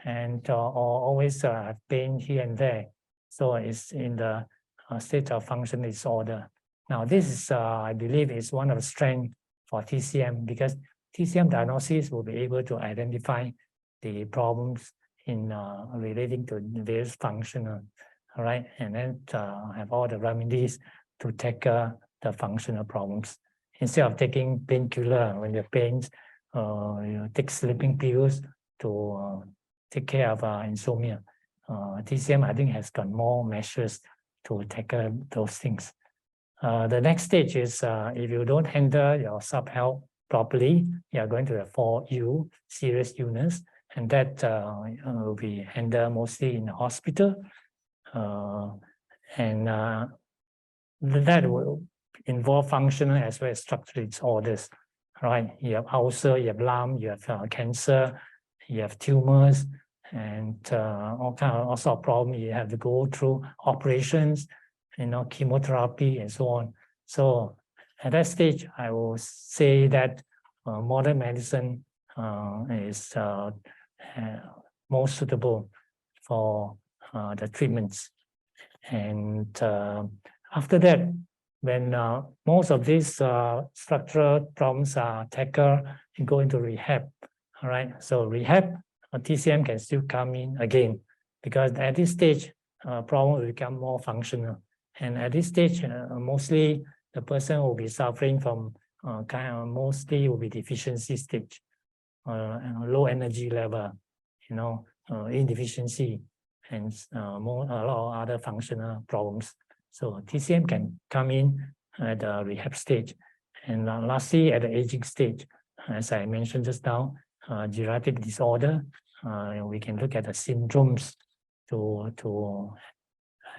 and or always have pain here and there. So it's in the state of functional disorder. Now, this is, I believe, is one of the strengths for TCM, because TCM diagnosis will be able to identify the problems in relating to various functional, all right, and then have all the remedies to tackle the functional problems. Instead of taking painkiller when you're pains, take sleeping pills to take care of insomnia. TCM, I think, has got more measures to tackle those things. The next stage is if you don't handle your sub-health properly, you are going to have 4U, serious illness, and that will be handled mostly in the hospital. And that will involve functional as well as structural disorders, right? You have ulcer, you have lung, you have cancer, you have tumors, and all sorts of problems. You have to go through operations, chemotherapy and so on. So at that stage, I will say that modern medicine is most suitable for the treatments. And after that, when most of these structural problems are tackled, you go into rehab. All right. So rehab, TCM can still come in again, because at this stage, problem will become more functional. And at this stage, mostly the person will be suffering from mostly will be deficiency stage, low energy level, insufficiency, and a lot of other functional problems. So TCM can come in at the rehab stage. And lastly, at the aging stage, as I mentioned just now, geriatric disorder, we can look at the syndromes to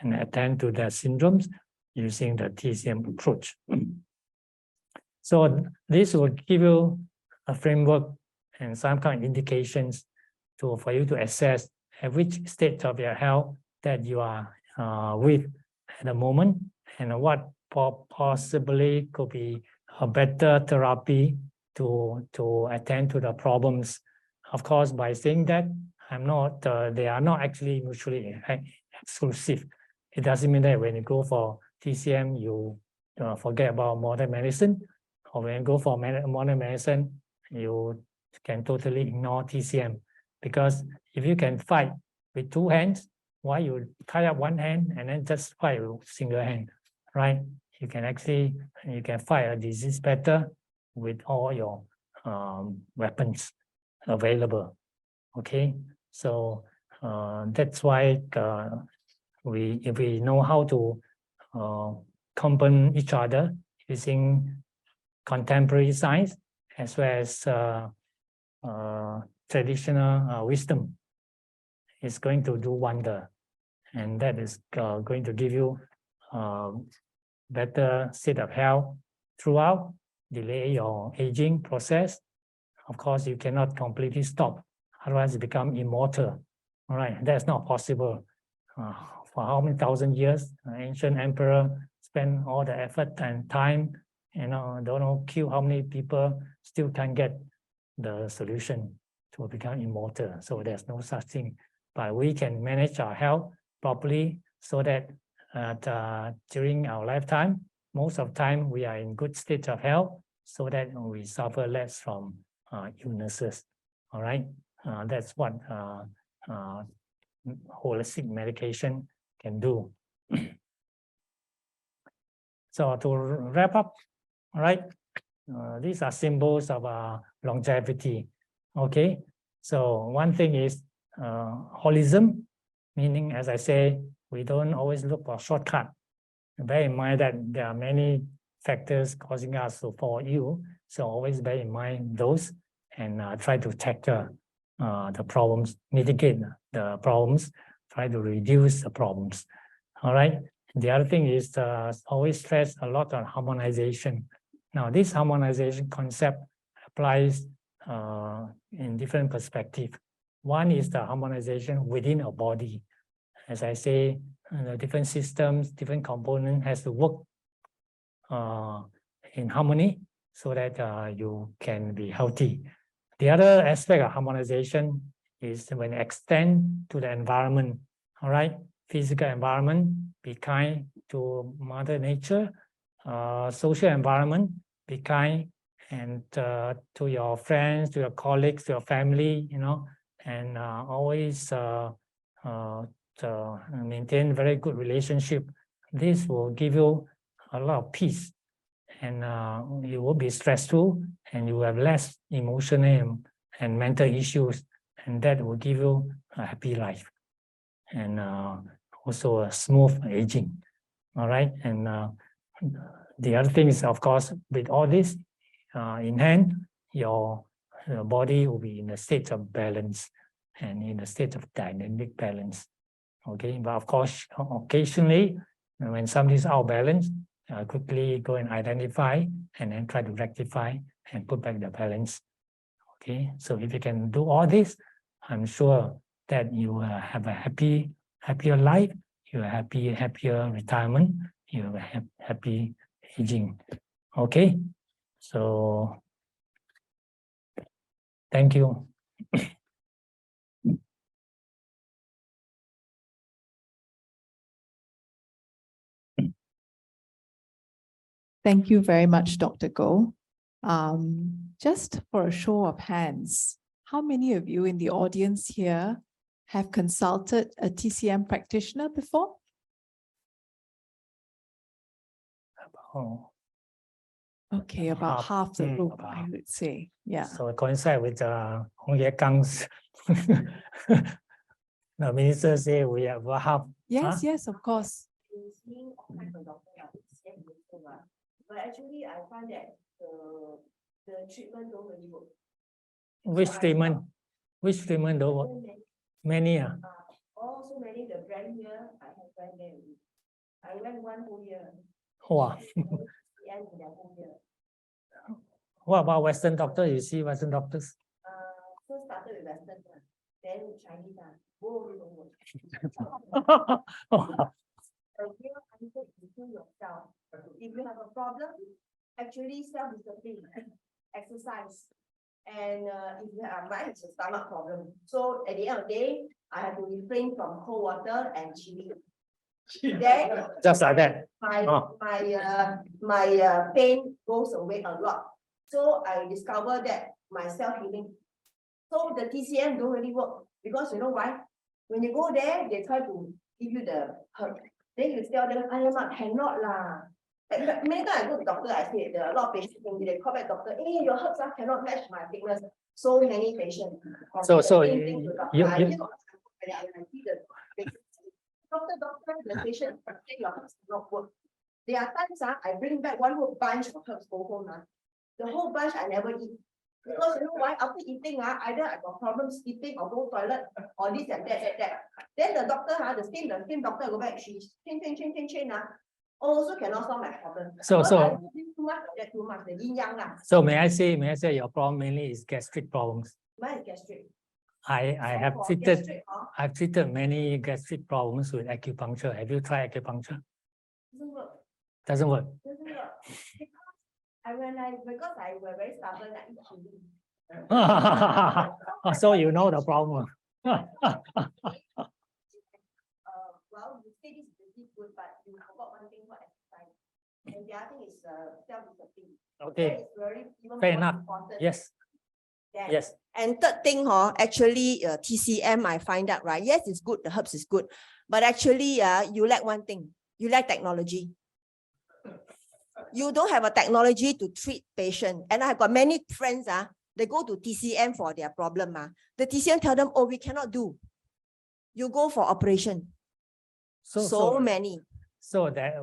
attend to the syndromes using the TCM approach. So this will give you a framework and some kind of indications for you to assess at which state of your health that you are with at the moment, and what possibly could be a better therapy to attend to the problems. Of course, by saying that, they are not actually mutually exclusive. It doesn't mean that when you go for TCM, you forget about modern medicine, or when you go for modern medicine, you can totally ignore TCM. Because if you can fight with two hands, why you tie up one hand and then just fight with single hand, right? You can fight a disease better with all your weapons available. Okay, so that's why if we know how to complement each other using contemporary science as well as traditional wisdom, it's going to do wonder, and that is going to give you better state of health throughout, delay your aging process. Of course, you cannot completely stop, otherwise you become immortal. All right, that's not possible. For how many thousand years, ancient emperor spent all the effort and time, don't know, kill how many people, still can't get the solution to become immortal. So there's no such thing. But we can manage our health properly so that during our lifetime, most of the time we are in good state of health, so that we suffer less from illnesses. All right, that's what holistic medication can do. So to wrap up, all right, these are symbols of longevity. Okay, so one thing is holism, meaning, as I say, we don't always look for shortcut. Bear in mind that there are many factors causing us to fall ill. So always bear in mind those and try to tackle the problems, mitigate the problems, try to reduce the problems. All right. The other thing is always stress a lot on harmonization. Now, this harmonization concept applies in different perspectives. One is the harmonization within a body. As I say, the different systems, different components has to work in harmony so that you can be healthy. The other aspect of harmonization is when extend to the environment. All right, physical environment, be kind to Mother Nature, social environment, be kind, and to your friends, to your colleagues, to your family, you know, and always maintain very good relationship. This will give you a lot of peace, and you will be stressful, and you have less emotional and mental issues, and that will give you a happy life, and also a smooth aging. All right, and the other thing is, of course, with all this in hand, your body will be in a state of balance and in a state of dynamic balance. Okay, but of course, occasionally, when something is out of balance, quickly go and identify and then try to rectify and put back the balance. Okay, so if you can do all this, I'm sure that you will have a happier life, you will have happier retirement, you will have happy aging. Okay, so thank you. Thank you very much, Dr. Goh. Just for a show of hands, how many of you in the audience here have consulted a TCM practitioner before? Oh. Okay, about half the room, I about. would say. Yeah. So it coincide with Hong Ye Kang's. The minister say we have half. Yes, yes, of course. But actually, I find that the treatment don't really work. Which treatment? Which treatment don't work? Many. Also many, the brand here, I have brand there. I went one whole year. Wow. What about Western doctor? You see Western doctors? First started with Western, then Chinese. Both don't work. The real answer is to yourself. If you have a problem, actually self-discipline, exercise. And if you have mine, it's a stomach problem. So at the end of the day, I have to refrain from cold water and chili. Then just like that. My pain goes away a lot. So I discovered that my self-healing. So the TCM don't really work because you know why? When you go there, they try to give you the herb. Then you tell them, cannot lah. Many times I go to doctor, I say there are a lot of patients when they call back doctor, hey, your herbs cannot match my thickness. So many patients. So Doctor, the patient say your herbs cannot work. There are times I bring back one whole bunch of herbs go home. The whole bunch I never eat. Because you know why? After eating, either I got problems sleeping or go toilet or this and that. Then the doctor, the same doctor go back, she change. Also cannot solve my problem. So too much, the yin yang. So may I say your problem mainly is gastric problems? Mine is gastric. I've treated many gastric problems with acupuncture. Have you tried acupuncture? Doesn't work. Doesn't work. Because I was very stubborn, I eat chili. So you know the problem. Well, you say this is really good, but you forgot one thing for exercise. And the other thing is self-discipline. Okay. Even fair more enough. Important. Yes. Yeah. Yes. And third thing, actually, TCM, I find out, right? Yes, it's good. The herbs is good. But actually, you lack one thing. You lack technology. You don't have a technology to treat patients. And I've got many friends, they go to TCM for their problem. The TCM tell them, oh, we cannot do. You go for operation. So many. So there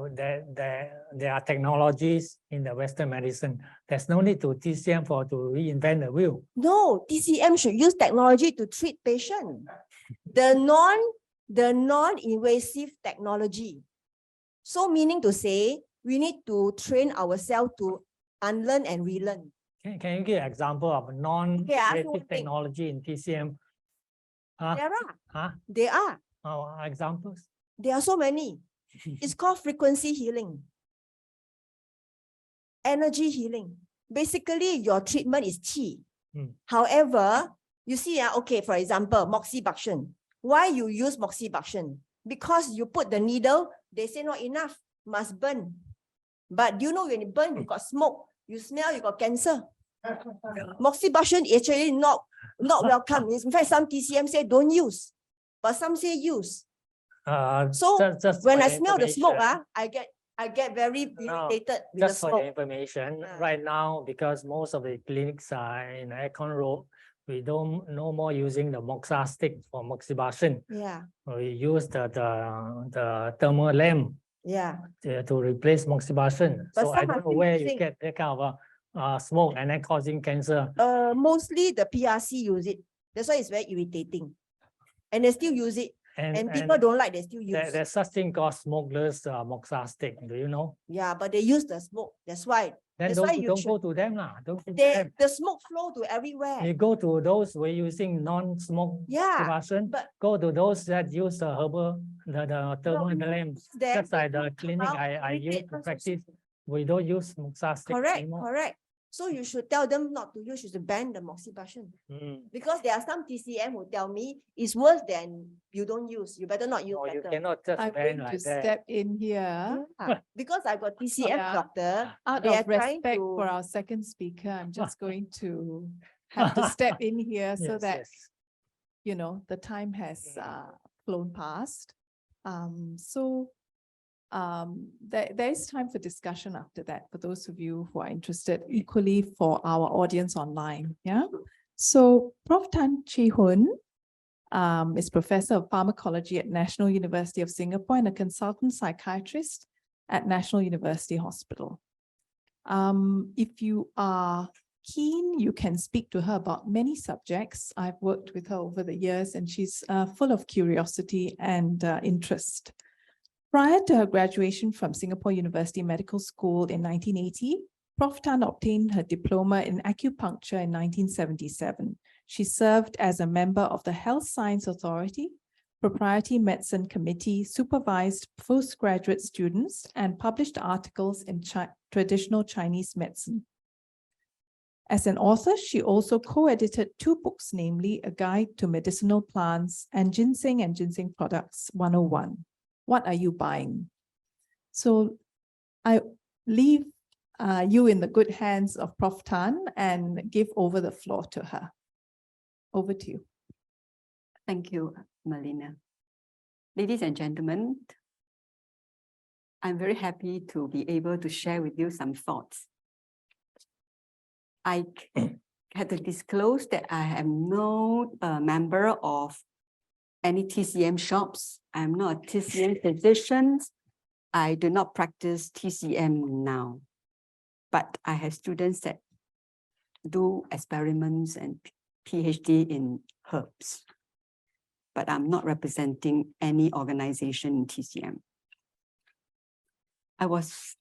are technologies in the Western medicine. There's no need to TCM to reinvent the wheel. No, TCM should use technology to treat patient. The non-invasive technology. So meaning to say, we need to train ourselves to unlearn and relearn. Can you give an example of non-invasive technology in TCM? There are. Huh? There are. Examples? There are so many. It's called frequency healing. Energy healing. Basically, your treatment is qi. However, you see, okay, for example, moxibustion. Why you use moxibustion? Because you put the needle, they say not enough, must burn. But do you know when you burn, you got smoke, you smell, you got cancer. Moxibustion is actually not welcome. In fact, some TCM say don't use, but some say use. So just when I smell the smoke, I get very irritated with the just for smoke. your information, right now, because most of the clinics are in aircon room, we don't no more using the moxa stick for moxibustion. Yeah. We use the thermal lamp. Yeah. To replace moxibustion. But so I don't know where you get that kind of smoke and then causing cancer. Mostly the PRC use it. That's why it's very irritating. And they still use it. And people don't like, they still use. There's such thing called smokeless moxa stick. Do you know? Yeah, but they use the smoke. That's why. Then don't go to them lah. The smoke flow to everywhere. You go to those we're using non-smoke moxibustion. But go to those that use the herbal, the thermal lamps. Just like the clinic I use to practice. We don't use moxa stick anymore. Correct. So you should tell them not to use, you should ban the moxibustion. Because there are some TCM who tell me it's worse than you don't use. You better not use. No, you cannot just I'm ban going like to that. step in here. Because I got TCM doctor. Out they of respect for our second speaker, I'm just going to have to step in here so that, you know, the time has flown past. There is time for discussion after that for those of you who are interested, equally for our audience online. Yeah. So Prof Tan Chay Hoon is Professor of Pharmacology at National University of Singapore and a Consultant Psychiatrist at National University Hospital. If you are keen, you can speak to her about many subjects. I've worked with her over the years and she's full of curiosity and interest. Prior to her graduation from Singapore University Medical School in 1980, Prof Tan obtained her diploma in acupuncture in 1977. She served as a member of the Health Science Authority, Proprietary Medicine Committee, supervised postgraduate students, and published articles in traditional Chinese medicine. As an author, she also co-edited 2 books, namely A Guide to Medicinal Plants and Ginseng Products 101. What are you buying? So I leave you in the good hands of Prof Tan and give over the floor to her. Over to you. Thank you, Maleena. Ladies and gentlemen, I'm very happy to be able to share with you some thoughts. I had to disclose that I am no member of any TCM shops. I'm not a TCM physician. I do not practice TCM now, but I have students that do experiments and PhD in herbs, but I'm not representing any organization in TCM. I was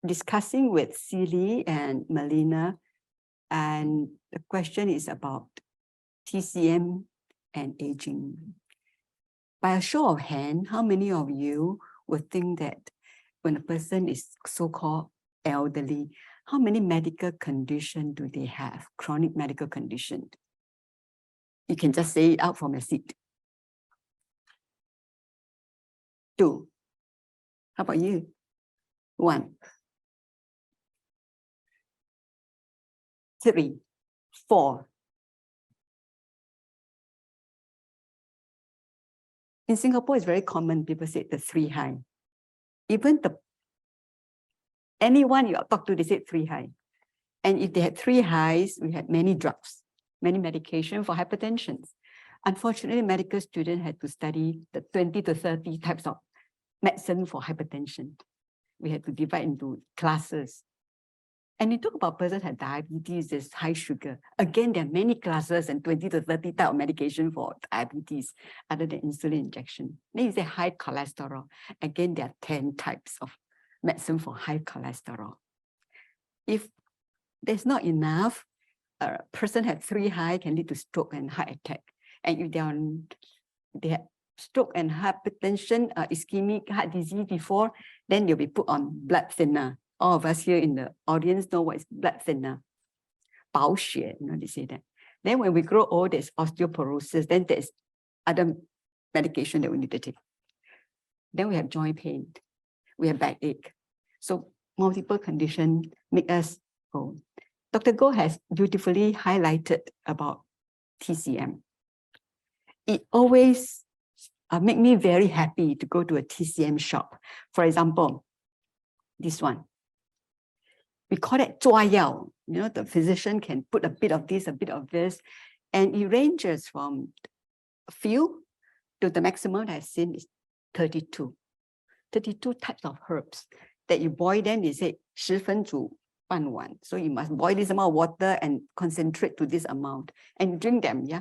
discussing with Celie and Maleena, and the question is about TCM and aging. By a show of hand, how many of you would think that when a person is so-called elderly, how many medical conditions do they have? Chronic medical condition. You can just say it out from your seat. 2. How about you? 1. 3. 4. In Singapore, it's very common, people say the 3 high. Even anyone you talk to, they say 3 high. And if they had 3 highs, we had many drugs, many medication for hypertension. Unfortunately, medical students had to study the 20 to 30 types of medicine for hypertension. We had to divide into classes. And you talk about person had diabetes, there's high sugar. Again, there are many classes and 20 to 30 type of medication for diabetes other than insulin injection. Then you say high cholesterol. Again, there are 10 types of medicine for high cholesterol. If there's not enough, a person had 3 high can lead to stroke and heart attack. And if they have stroke and hypertension, ischemic heart disease before, then they'll be put on blood thinner. All of us here in the audience know what is blood thinner. 保血, they say that. Then when we grow old, there's osteoporosis, then there's other medication that we need to take. Then we have joint pain, we have backache. So multiple conditions make us go. Dr. Goh has beautifully highlighted about TCM. It always make me very happy to go to a TCM shop. For example, this one. We call it 抓药. The physician can put a bit of this, a bit of this, and it ranges from a few to the maximum I've seen is 32. 32 types of herbs that you boil them, they say 10分煮半碗. So you must boil this amount of water and concentrate to this amount and drink them, yeah?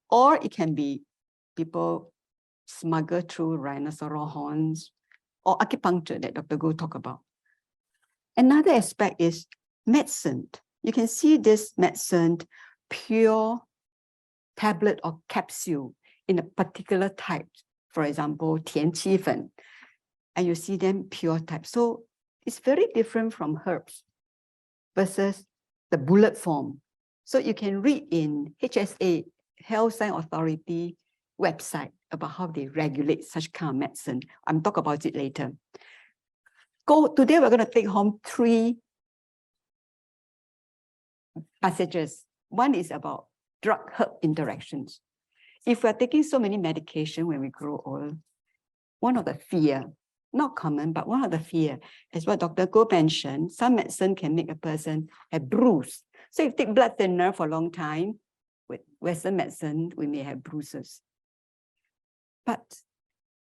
Or it can be people smuggle through rhinoceros horns or acupuncture that Dr. Goh talked about. Another aspect is medicine. You can see this medicine, pure tablet or capsule in a particular type. For example, 田七粉, and you see them pure type. So it's very different from herbs versus the bullet form. So you can read in HSA, Health Science Authority website about how they regulate such kind of medicine. I'm talk about it later. Today we're going to take home 3 passages. One is about drug-herb interactions. If we're taking so many medication when we grow old, one of the fear, not common, but one of the fear is what Dr. Goh mentioned, some medicine can make a person have bruise. So if you take blood thinner for a long time, with Western medicine, we may have bruises. But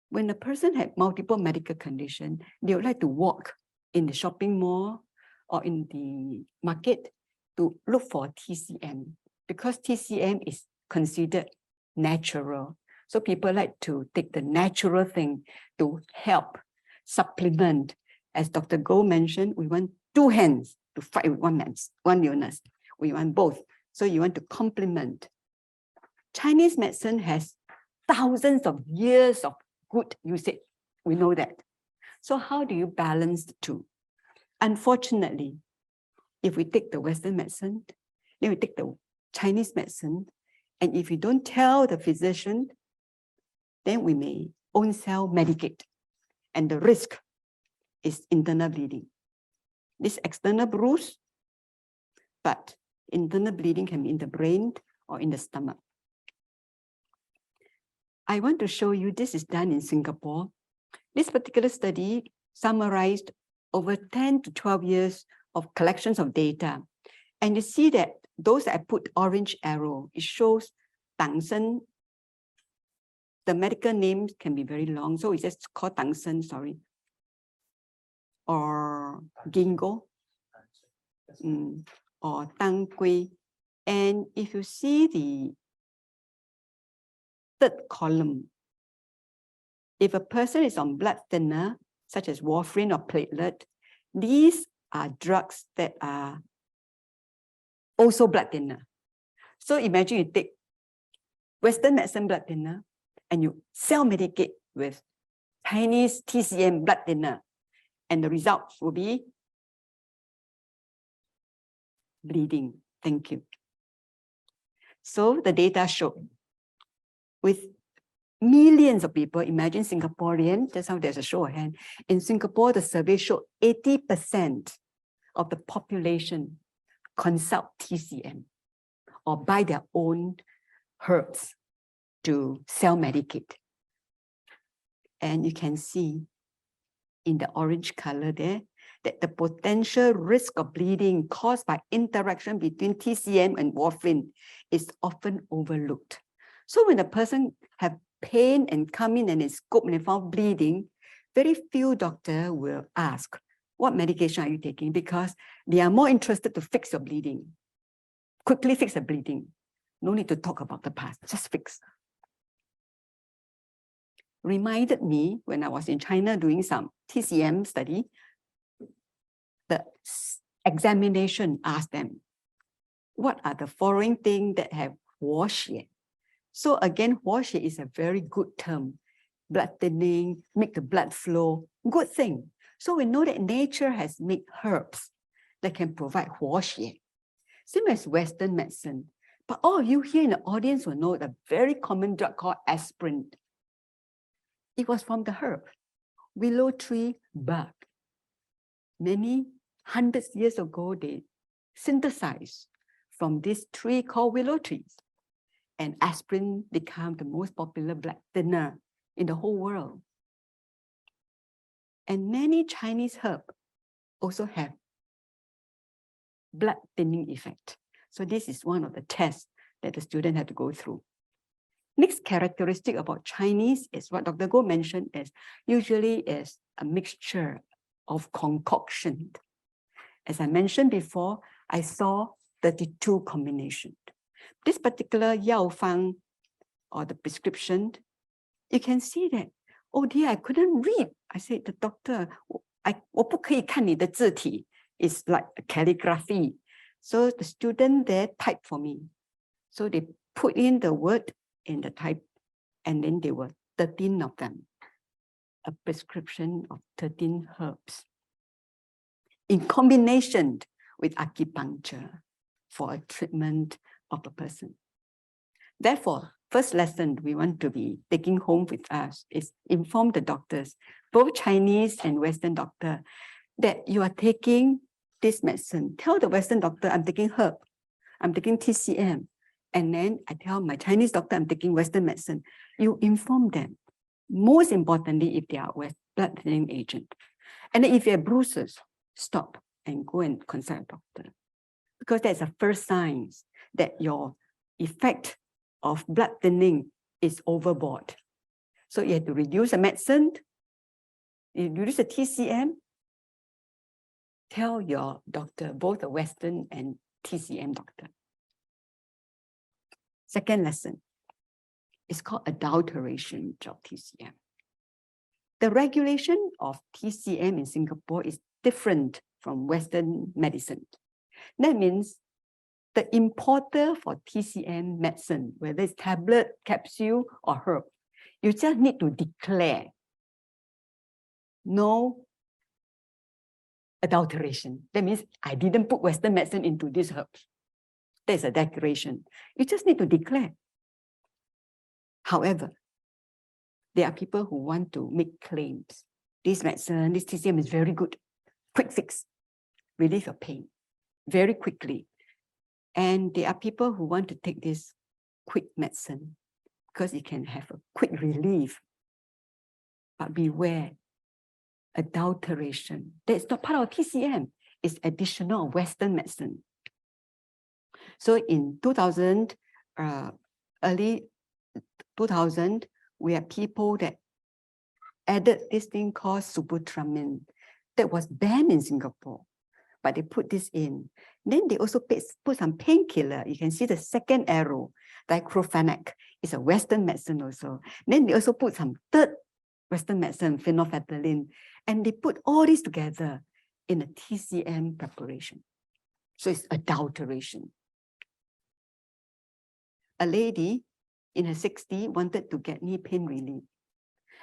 when a person had multiple medical conditions, they would like to walk in the shopping mall or in the market to look for TCM, because TCM is considered natural. So people like to take the natural thing to help supplement. As Dr. Goh mentioned, we want 2 hands to fight with one illness. We want both. So you want to complement. Chinese medicine has thousands of years of good usage. We know that. So how do you balance the two? Unfortunately, if we take the Western medicine, then we take the Chinese medicine, and if you don't tell the physician, then we may own self medicate. And the risk is internal bleeding. This external bruise, but internal bleeding can be in the brain or in the stomach. I want to show you, this is done in Singapore. This particular study summarized over 10 to 12 years of collections of data. And you see that those I put orange arrow, it shows Tang Sen. The medical names can be very long, so it's just called Tang Sen, sorry. Or Ginkgo, or Tang Gui. And if you see the 3rd column, if a person is on blood thinner, such as warfarin or platelet, these are drugs that are also blood thinner. So imagine you take Western medicine blood thinner and you self-medicate with Chinese TCM blood thinner, and the result will be bleeding. Thank you. So the data show with millions of people, imagine Singaporean, just how there's a show of hand. In Singapore, the survey showed 80% of the population consult TCM or buy their own herbs to self-medicate. And you can see in the orange color there that the potential risk of bleeding caused by interaction between TCM and warfarin is often overlooked. So when a person have pain and come in and is scoped and found bleeding, very few doctors will ask, what medication are you taking? Because they are more interested to fix your bleeding. Quickly fix the bleeding. No need to talk about the past, just fix. Reminded me when I was in China doing some TCM study, the examination asked them, what are the following things that have Goh Chye? So again, Goh Chye is a very good term. Blood thinning, make the blood flow, good thing. So we know that nature has made herbs that can provide Goh Chye. Same as Western medicine. But all of you here in the audience will know the very common drug called aspirin. It was from the herb, willow tree bark. Many hundreds of years ago, they synthesized from this tree called willow trees. And aspirin became the most popular blood thinner in the whole world. And many Chinese herbs also have blood thinning effect. So this is one of the tests that the student had to go through. Next characteristic about Chinese is what Dr. Goh mentioned is usually is a mixture of concoction. As I mentioned before, I saw 32 combinations. This particular Yao Fang or the prescription, you can see that, oh dear, I couldn't read. I said, the doctor, 我不可以看你的字体. It's like a calligraphy. So the student there typed for me. So they put in the word in the type, and then there were 13 of them. A prescription of 13 herbs in combination with acupuncture for a treatment of a person. Therefore, first lesson we want to be taking home with us is inform the doctors, both Chinese and Western doctor, that you are taking this medicine. Tell the Western doctor, I'm taking herb, I'm taking TCM. And then I tell my Chinese doctor, I'm taking Western medicine. You inform them. Most importantly, if they are with blood thinning agent. And then if you have bruises, stop and go and consult a doctor. Because that's the first sign that your effect of blood thinning is overboard. So you have to reduce the medicine, you reduce the TCM, tell your doctor, both the Western and TCM doctor. Second lesson is called adulteration of TCM. The regulation of TCM in Singapore is different from Western medicine. That means the importer for TCM medicine, whether it's tablet, capsule, or herb, you just need to declare no adulteration. That means I didn't put Western medicine into these herbs. There's a declaration. You just need to declare. However, there are people who want to make claims. This medicine, this TCM is very good. Quick fix, relieve your pain very quickly. And there are people who want to take this quick medicine because it can have a quick relief. But beware, adulteration. That's not part of TCM. It's additional Western medicine. So in 2000, early 2000, we had people that added this thing called Suppiah that was banned in Singapore, but they put this in. Then they also put some painkiller. You can see the second arrow, diclofenac. It's a Western medicine also. Then they also put some third Western medicine, phenolphthalein, and they put all this together in a TCM preparation. So it's adulteration. A lady in her 60s wanted to get knee pain relief.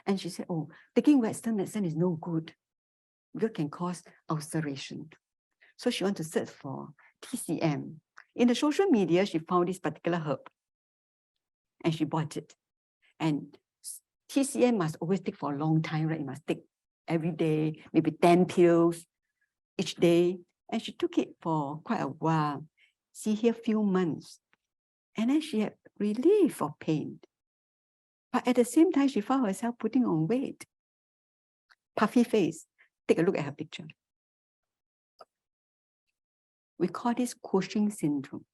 And she said, oh, taking Western medicine is no good because it can cause ulceration. So she wanted to search for TCM. In the social media, she found this particular herb and she bought it. And TCM must always take for a long time, right? You must take every day, maybe 10 pills each day. And she took it for quite a while. See here, few months. And then she had relief of pain. But at the same time, she found herself putting on weight. Puffy face. Take a look at her picture. We call this Cushing syndrome.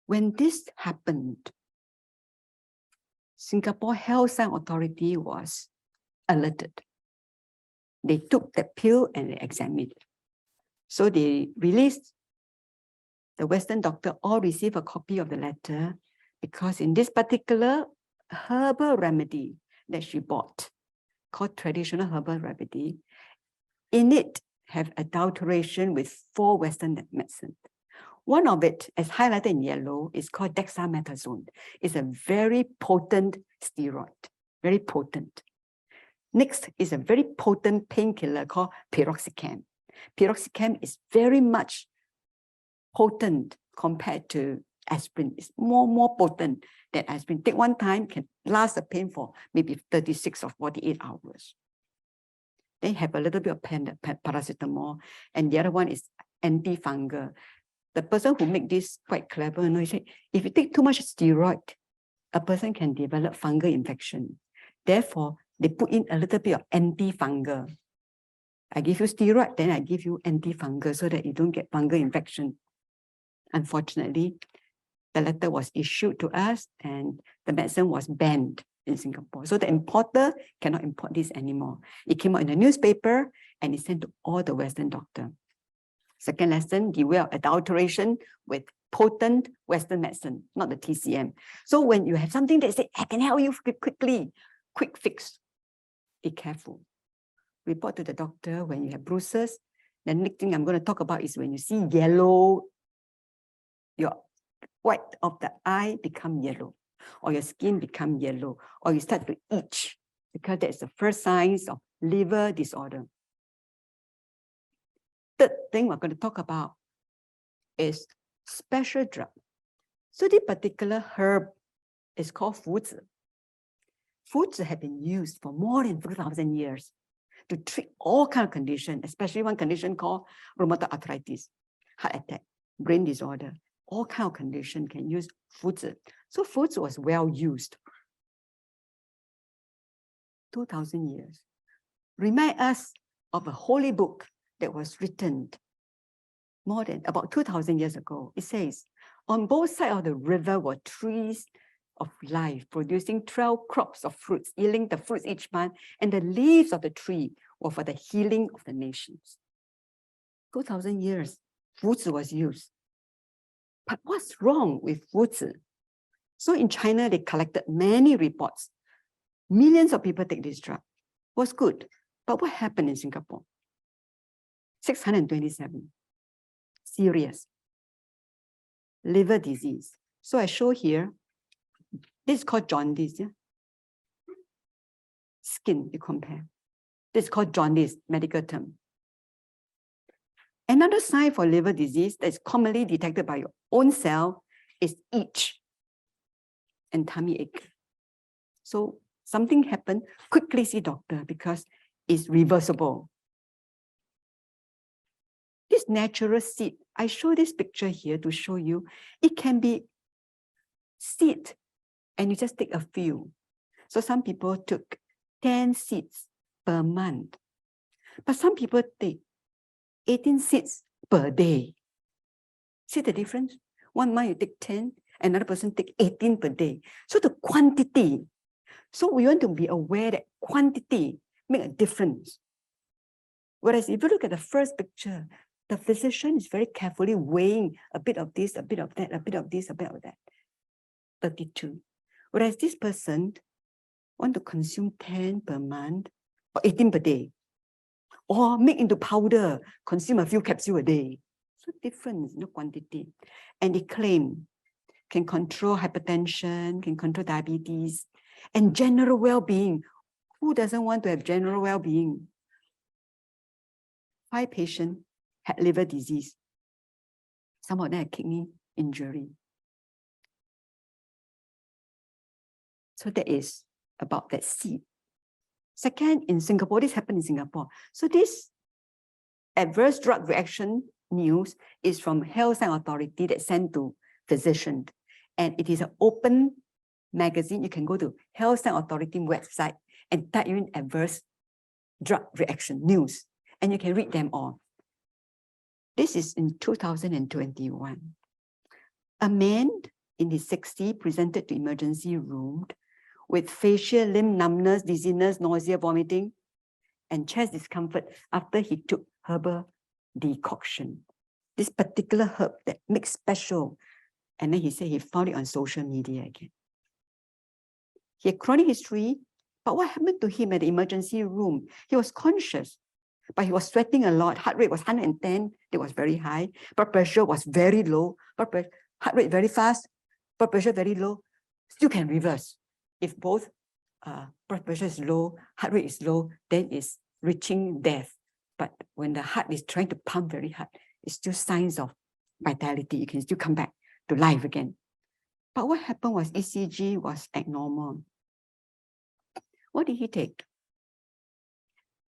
When this happened, Singapore Health Science Authority was alerted. They took the pill and they examined it. So they released, the Western doctor all received a copy of the letter, because in this particular herbal remedy that she bought, called traditional herbal remedy, in it have adulteration with 4 Western medicines. One of it, as highlighted in yellow, is called dexamethasone. It's a very potent steroid, very potent. Next is a very potent painkiller called piroxicam. Piroxicam is very much potent compared to aspirin. It's more potent than aspirin. Take one time, can last the pain for maybe 36 or 48 hours. They have a little bit of paracetamol, and the other one is antifungal. The person who make this quite clever. He said, if you take too much steroid, a person can develop fungal infection. Therefore, they put in a little bit of antifungal. I give you steroid, then I give you antifungal so that you don't get fungal infection. Unfortunately, the letter was issued to us and the medicine was banned in Singapore. So the importer cannot import this anymore. It came out in the newspaper and it's sent to all the Western doctors. Second lesson, beware of adulteration with potent Western medicine, not the TCM. So when you have something that says, I can help you quickly, quick fix, be careful. Report to the doctor when you have bruises. The next thing I'm going to talk about is when you see yellow, your white of the eye become yellow, or your skin become yellow, or you start to itch, because that's the first signs of liver disorder. Third thing we're going to talk about is special drug. So this particular herb is called fuzi. Fuzi have been used for more than 2,000 years to treat all kinds of conditions, especially one condition called rheumatoid arthritis, heart attack, brain disorder, all kinds of conditions can use fuzi. So fuzi was well used. 2,000 years. Remind us of a holy book that was written more than about 2,000 years ago. It says, on both sides of the river were trees of life, producing 12 crops of fruits, yielding the fruits each month, and the leaves of the tree were for the healing of the nations. 2,000 years, fuzi was used. But what's wrong with fuzi? So in China, they collected many reports. Millions of people take this drug. Was good. But what happened in Singapore? 627. Serious. Liver disease. So I show here, this is called jaundice. Yeah? Skin, you compare. This is called jaundice, medical term. Another sign for liver disease that is commonly detected by your own cell is itch and tummy ache. So something happened, quickly see doctor because it's reversible. This natural seed, I show this picture here to show you, it can be seed and you just take a few. So some people took 10 seeds per month, but some people take 18 seeds per day. See the difference? 1 month you take 10, another person take 18 per day. So the quantity. So we want to be aware that quantity make a difference. Whereas if you look at the first picture, the physician is very carefully weighing a bit of this, a bit of that, a bit of this, a bit of that. 32. Whereas this person want to consume 10 per month or 18 per day. Or make into powder, consume a few capsules a day. So difference, no quantity. And they claim can control hypertension, can control diabetes, and general well-being. Who doesn't want to have general well-being? 5 patients had liver disease. Some of them had kidney injury. So that is about that seed. Second, in Singapore, this happened in Singapore. So this adverse drug reaction news is from Health Science Authority that sent to physicians. And it is an open magazine. You can go to Health Science Authority website and type in adverse drug reaction news. And you can read them all. This is in 2021. A man in his 60s presented to emergency room with facial limb numbness, dizziness, nausea, vomiting, and chest discomfort after he took herbal decoction. This particular herb that makes special. And then he said he found it on social media again. He had chronic history, but what happened to him at the emergency room? He was conscious, but he was sweating a lot. Heart rate was 110, it was very high. Blood pressure was very low. Heart rate very fast, blood pressure very low. Still can reverse. If both blood pressure is low, heart rate is low, then it's reaching death. But when the heart is trying to pump very hard, it's still signs of vitality. You can still come back to life again. But what happened was ECG was abnormal. What did he take?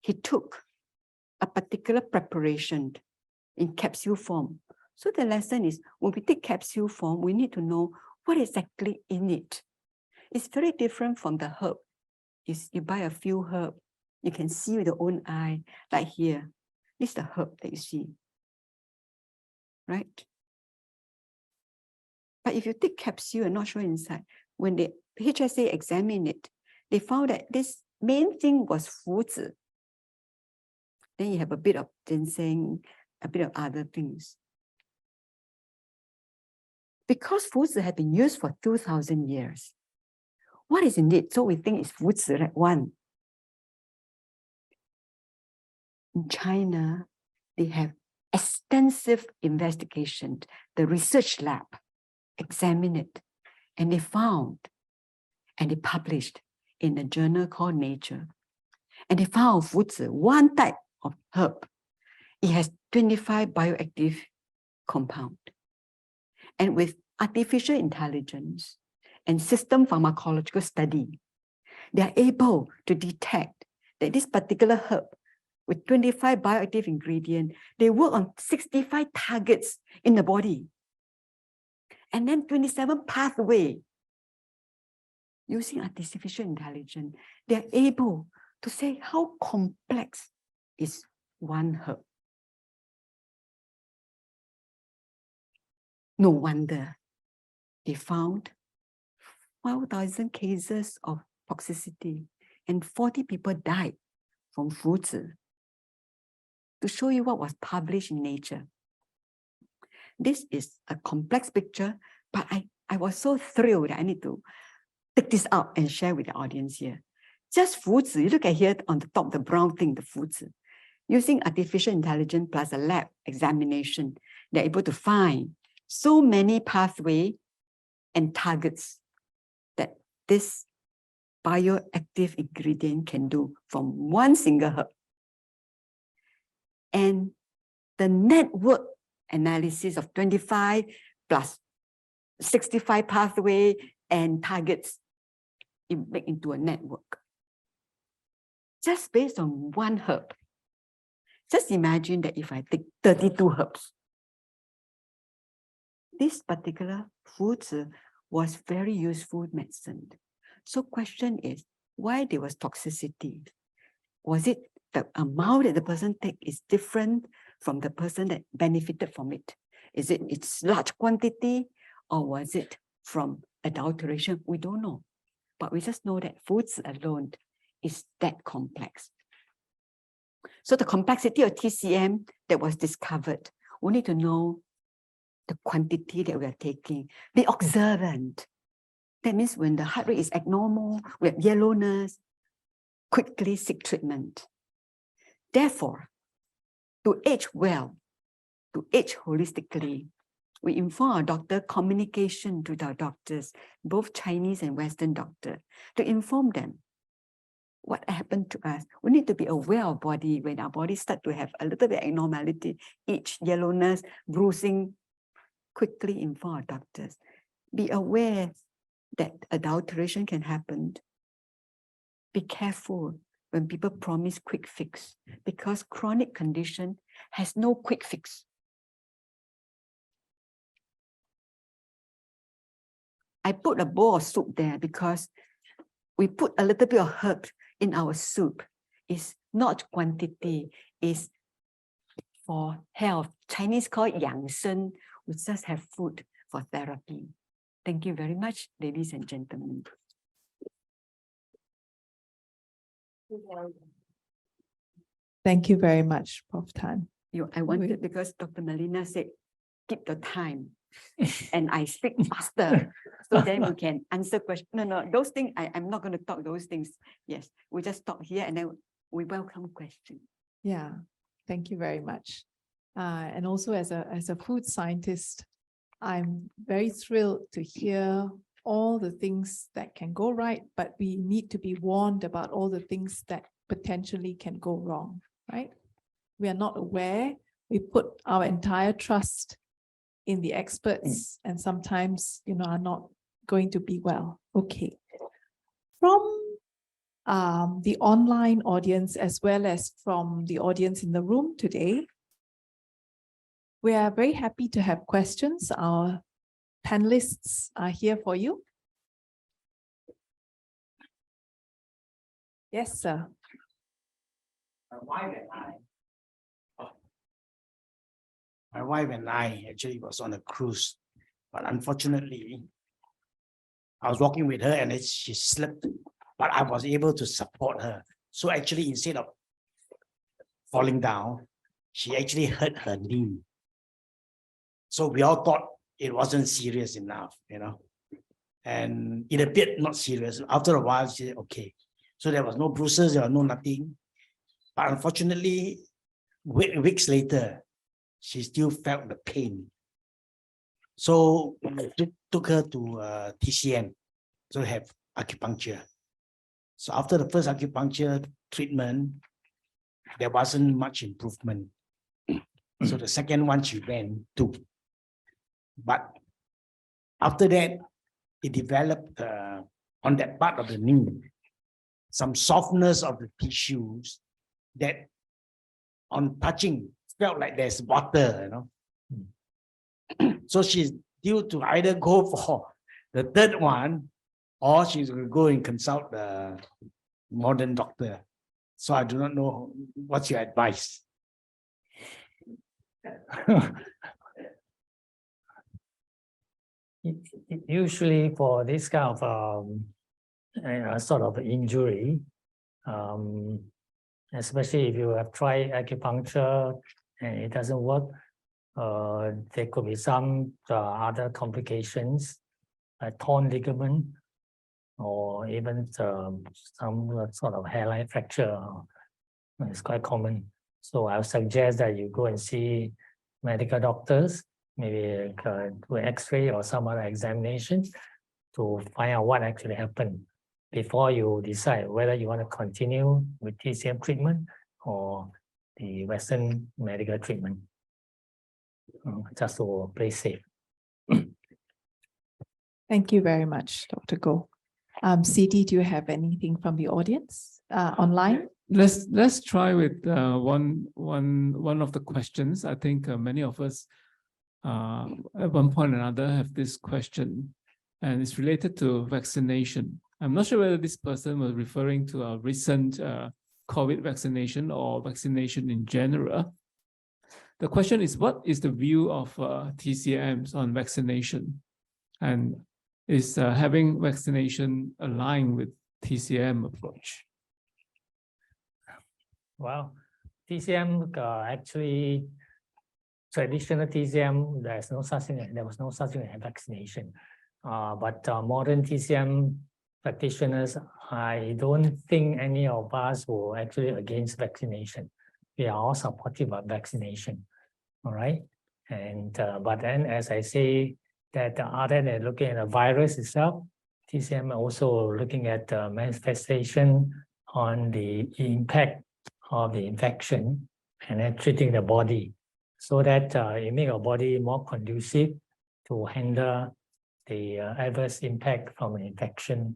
He took a particular preparation in capsule form. So the lesson is, when we take capsule form, we need to know what exactly in it. It's very different from the herb. You buy a few herbs, you can see with your own eye, like here. This is the herb that you see, right? But if you take capsule and not sure inside, when the HSA examined it, they found that this main thing was 附子. Then you have a bit of ginseng, a bit of other things. Because 附子had been used for 2,000 years, what is in it? So we think it's 附子, right? One. In China, they have extensive investigation. The research lab examined it, and they found, and they published in a journal called Nature. And they found 附子, one type of herb. It has 25 bioactive compounds. And with artificial intelligence and system pharmacological study, they are able to detect that this particular herb with 25 bioactive ingredients, they work on 65 targets in the body. And then 27 pathways. Using artificial intelligence, they are able to say how complex is one herb. No wonder they found 5,000 cases of toxicity and 40 people died from 附子. To show you what was published in Nature. This is a complex picture, but I was so thrilled that I need to take this out and share with the audience here. Just 附子, you look at here on the top, the brown thing, the 附子. Using artificial intelligence plus a lab examination, they're able to find so many pathways and targets that this bioactive ingredient can do from one single herb. And the network analysis of 25 plus 65 pathway and targets, it make into a network. Just based on one herb. Just imagine that if I take 32 herbs. This particular 附子was very useful medicine. So question is, why there was toxicity? Was it the amount that the person take is different from the person that benefited from it? Is it its large quantity, or was it from adulteration? We don't know. But we just know that 附子alone is that complex. So the complexity of TCM that was discovered, we need to know the quantity that we are taking. Be observant. That means when the heart rate is abnormal, we have yellowness, quickly seek treatment. Therefore, to age well, to age holistically, we inform our doctor, communication to our doctors, both Chinese and Western doctors, to inform them what happened to us. We need to be aware of body when our body start to have a little bit of abnormality, itch, yellowness, bruising. Quickly inform our doctors. Be aware that adulteration can happen. Be careful when people promise quick fix, because chronic condition has no quick fix. I put a bowl of soup there because we put a little bit of herb in our soup. It's not quantity, it's for health. Chinese call it 养生. We just have food for therapy. Thank you very much, ladies and gentlemen. Thank you very much, Prof Tan. I wanted because Dr. Maleena said, keep the time. And I speak faster. So then we can answer questions. No, those things, I'm not going to talk those things. Yes, we just talk here and then we welcome questions. Yeah, thank you very much. And also as a food scientist, I'm very thrilled to hear all the things that can go right, but we need to be warned about all the things that potentially can go wrong, right? We are not aware. We put our entire trust in the experts and sometimes, are not going to be well. Okay. From the online audience as well as from the audience in the room today, we are very happy to have questions. Our panelists are here for you. Yes, sir. My wife and I actually was on a cruise, but unfortunately, I was walking with her and she slipped, but I was able to support her. So actually, instead of falling down, she actually hurt her knee. So we all thought it wasn't serious enough, and it appeared not serious. After a while, she said, okay. So there was no bruises, there was no nothing. But unfortunately, weeks later, she still felt the pain. So we took her to TCM to have acupuncture. So after the first acupuncture treatment, there wasn't much improvement. So the second one she went to. But after that, it developed on that part of the knee, some softness of the tissues that on touching felt like there's water, So she's due to either go for the third one or she's going to go and consult the modern doctor. So I do not know what's your advice. Usually for this kind of sort of injury, especially if you have tried acupuncture and it doesn't work, there could be some other complications, like torn ligament, or even some sort of hairline fracture. It's quite common. So I would suggest that you go and see medical doctors, maybe do an X-ray or some other examination to find out what actually happened before you decide whether you want to continue with TCM treatment or the Western medical treatment, just to play safe. Thank you very much, Dr. Goh. CD, do you have anything from the audience online? Let's try with one of the questions. I think many of us at one point or another have this question, and it's related to vaccination. I'm not sure whether this person was referring to a recent COVID vaccination or vaccination in general. The question is, what is the view of TCMs on vaccination? And is having vaccination aligned with TCM approach? Well, TCM actually, traditional TCM, there was no such thing as vaccination. But modern TCM practitioners, I don't think any of us were actually against vaccination. We are all supportive of vaccination, all right? And but then, as I say, that other than looking at the virus itself, TCM also looking at the manifestation on the impact of the infection and then treating the body so that it makes our body more conducive to handle the adverse impact from an infection,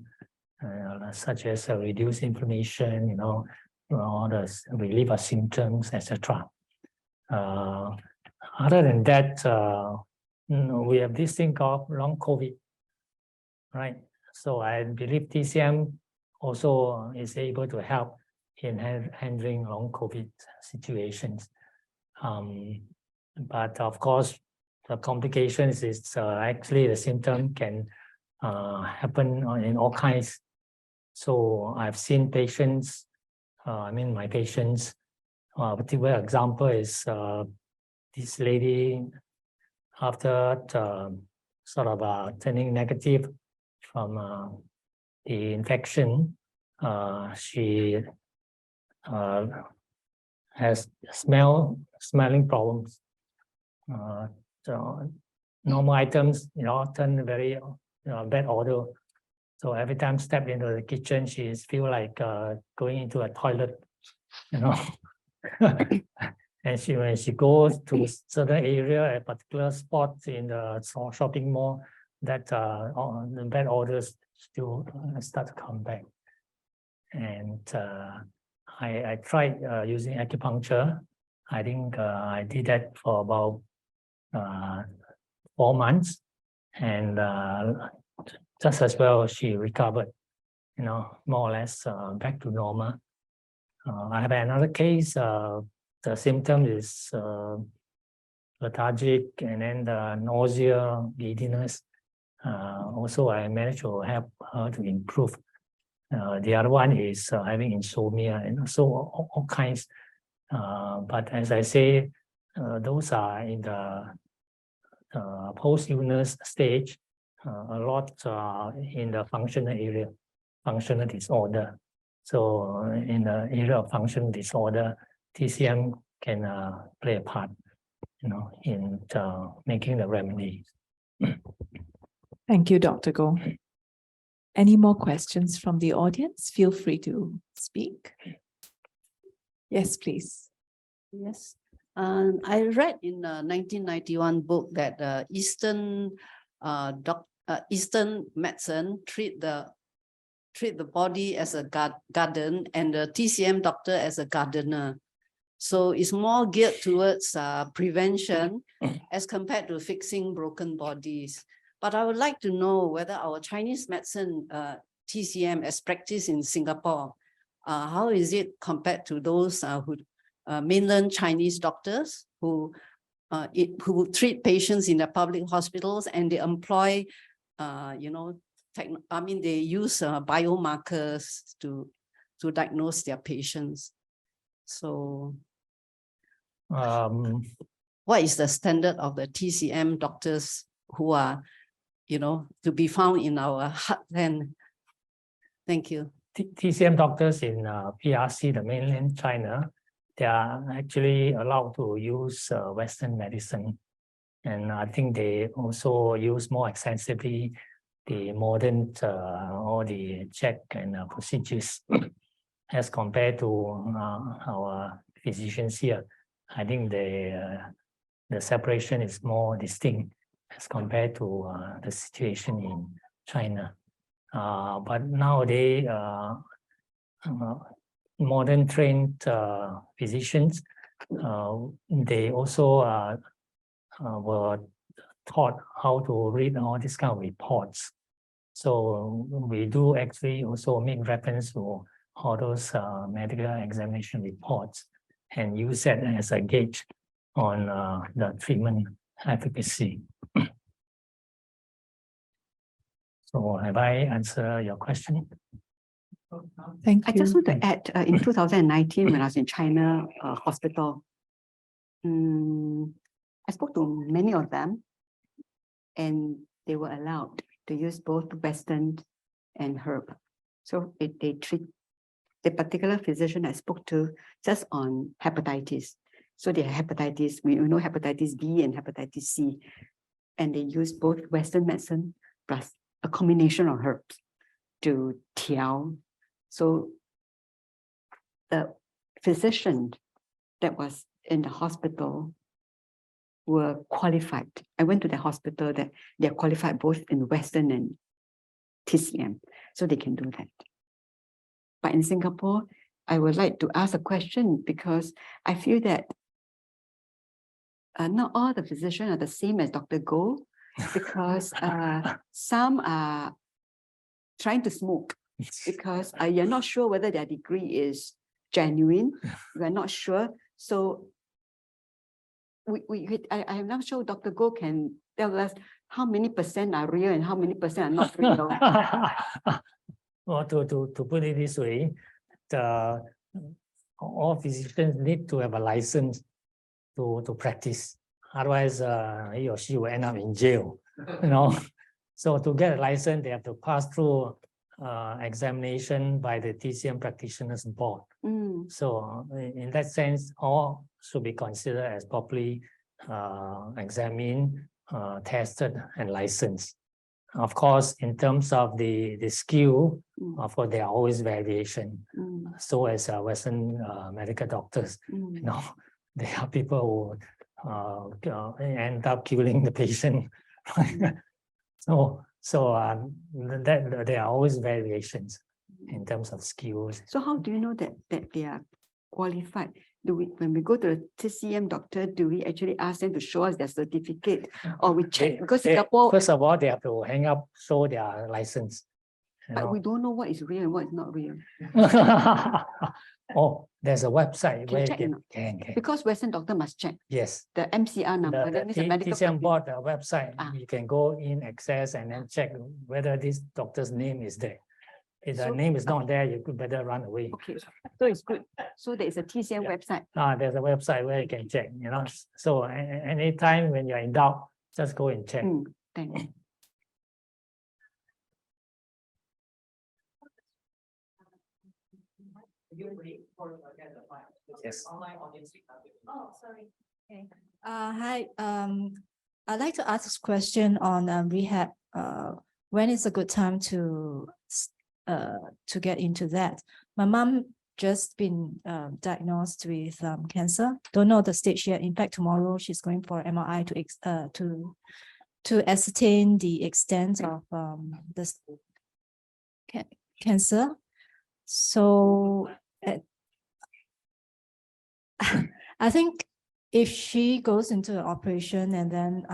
such as reduced inflammation, or the relief of symptoms, etc. Other than that, we have this thing called long COVID, right? So I believe TCM also is able to help in handling long COVID situations. But of course, the complications is actually the symptom can happen in all kinds. So I've seen patients I mean, my patients. A particular example is this lady, after sort of turning negative from the infection, she has smelling problems. So normal items, turn very bad odor. So every time step into the kitchen, she feel like going into a toilet, And when she goes to certain area, a particular spot in the shopping mall, that the bad odors still start to come back. And I tried using acupuncture. I think I did that for about 4 months, and just as well, she recovered, more or less back to normal. I have another case. The symptom is lethargic, and then the nausea, giddiness. Also, I managed to help her to improve. The other one is having insomnia, and also all kinds. But as I say, those are in the post-illness stage. A lot in the functional area, functional disorder. So in the area of functional disorder, TCM can play a part, in making the remedy. Thank you, Dr. Goh. Any more questions from the audience? Feel free to speak. Yes, please. Yes. I read in a 1991 book that Eastern medicine treat the body as a garden, and the TCM doctor as a gardener. So it's more geared towards prevention as compared to fixing broken bodies. But I would like to know whether our Chinese medicine TCM as practiced in Singapore, how is it compared to those mainland Chinese doctors who treat patients in the public hospitals, and they employ, they use biomarkers to diagnose their patients. So, what is the standard of the TCM doctors who are, to be found in our heartland? Thank you. TCM doctors in PRC, the mainland China, they are actually allowed to use Western medicine. And I think they also use more extensively the modern, all the check and procedures as compared to our physicians here. I think the separation is more distinct as compared to the situation in China. But nowadays, modern trained physicians, they also were taught how to read all these kind of reports. So we do actually also make reference to all those medical examination reports and use that as a gauge on the treatment efficacy. So have I answered your question? Thank you. I just want to add, in 2019, when I was in China hospital, I spoke to many of them, and they were allowed to use both Western and herb. So they treat the particular physician I spoke to just on hepatitis. So they have hepatitis, we know hepatitis B and hepatitis C, and they use both Western medicine plus a combination of herbs to tiao. So the physician that was in the hospital were qualified. I went to the hospital that they're qualified both in Western and TCM, so they can do that. But in Singapore, I would like to ask a question, because I feel that not all the physicians are the same as Dr. Goh, because some are trying to smoke because you're not sure whether their degree is genuine. We're not sure. So I am not sure Dr. Goh can tell us how many % are real and how many % are not real. Well, to put it this way, all physicians need to have a license to practice. Otherwise, he or she will end up in jail. So to get a license, they have to pass through examination by the TCM Practitioners Board. So in that sense, all should be considered as properly examined, tested, and licensed. Of course, in terms of the skill, of course, there are always variation. So as Western medical doctors, there are people who end up killing the patient. So that there are always variations in terms of skills. So how do you know that they are qualified? When we go to the TCM doctor, do we actually ask them to show us their certificate, or we check? Because Singapore, first of all, they have to hang up, show their license. But we don't know what is real and what is not real. Oh, there's a website where check you can. Because Western doctor must check. Yes. The MCR number. The That means the medical TCM board website, you can go in, access, and then check whether this doctor's name is there. If the name is not there, you could better run away. Okay, so it's good. So there is a TCM website. There's a website where you can check. So anytime when you're in doubt, just go and check. Thank you. Yes. Oh, sorry. Okay. Hi. I'd like to ask this question on rehab. When is a good time to get into that? My mom just been diagnosed with cancer. Don't know the stage yet. In fact, tomorrow she's going for MRI to ascertain the extent of the cancer. So I think if she goes into an operation, and then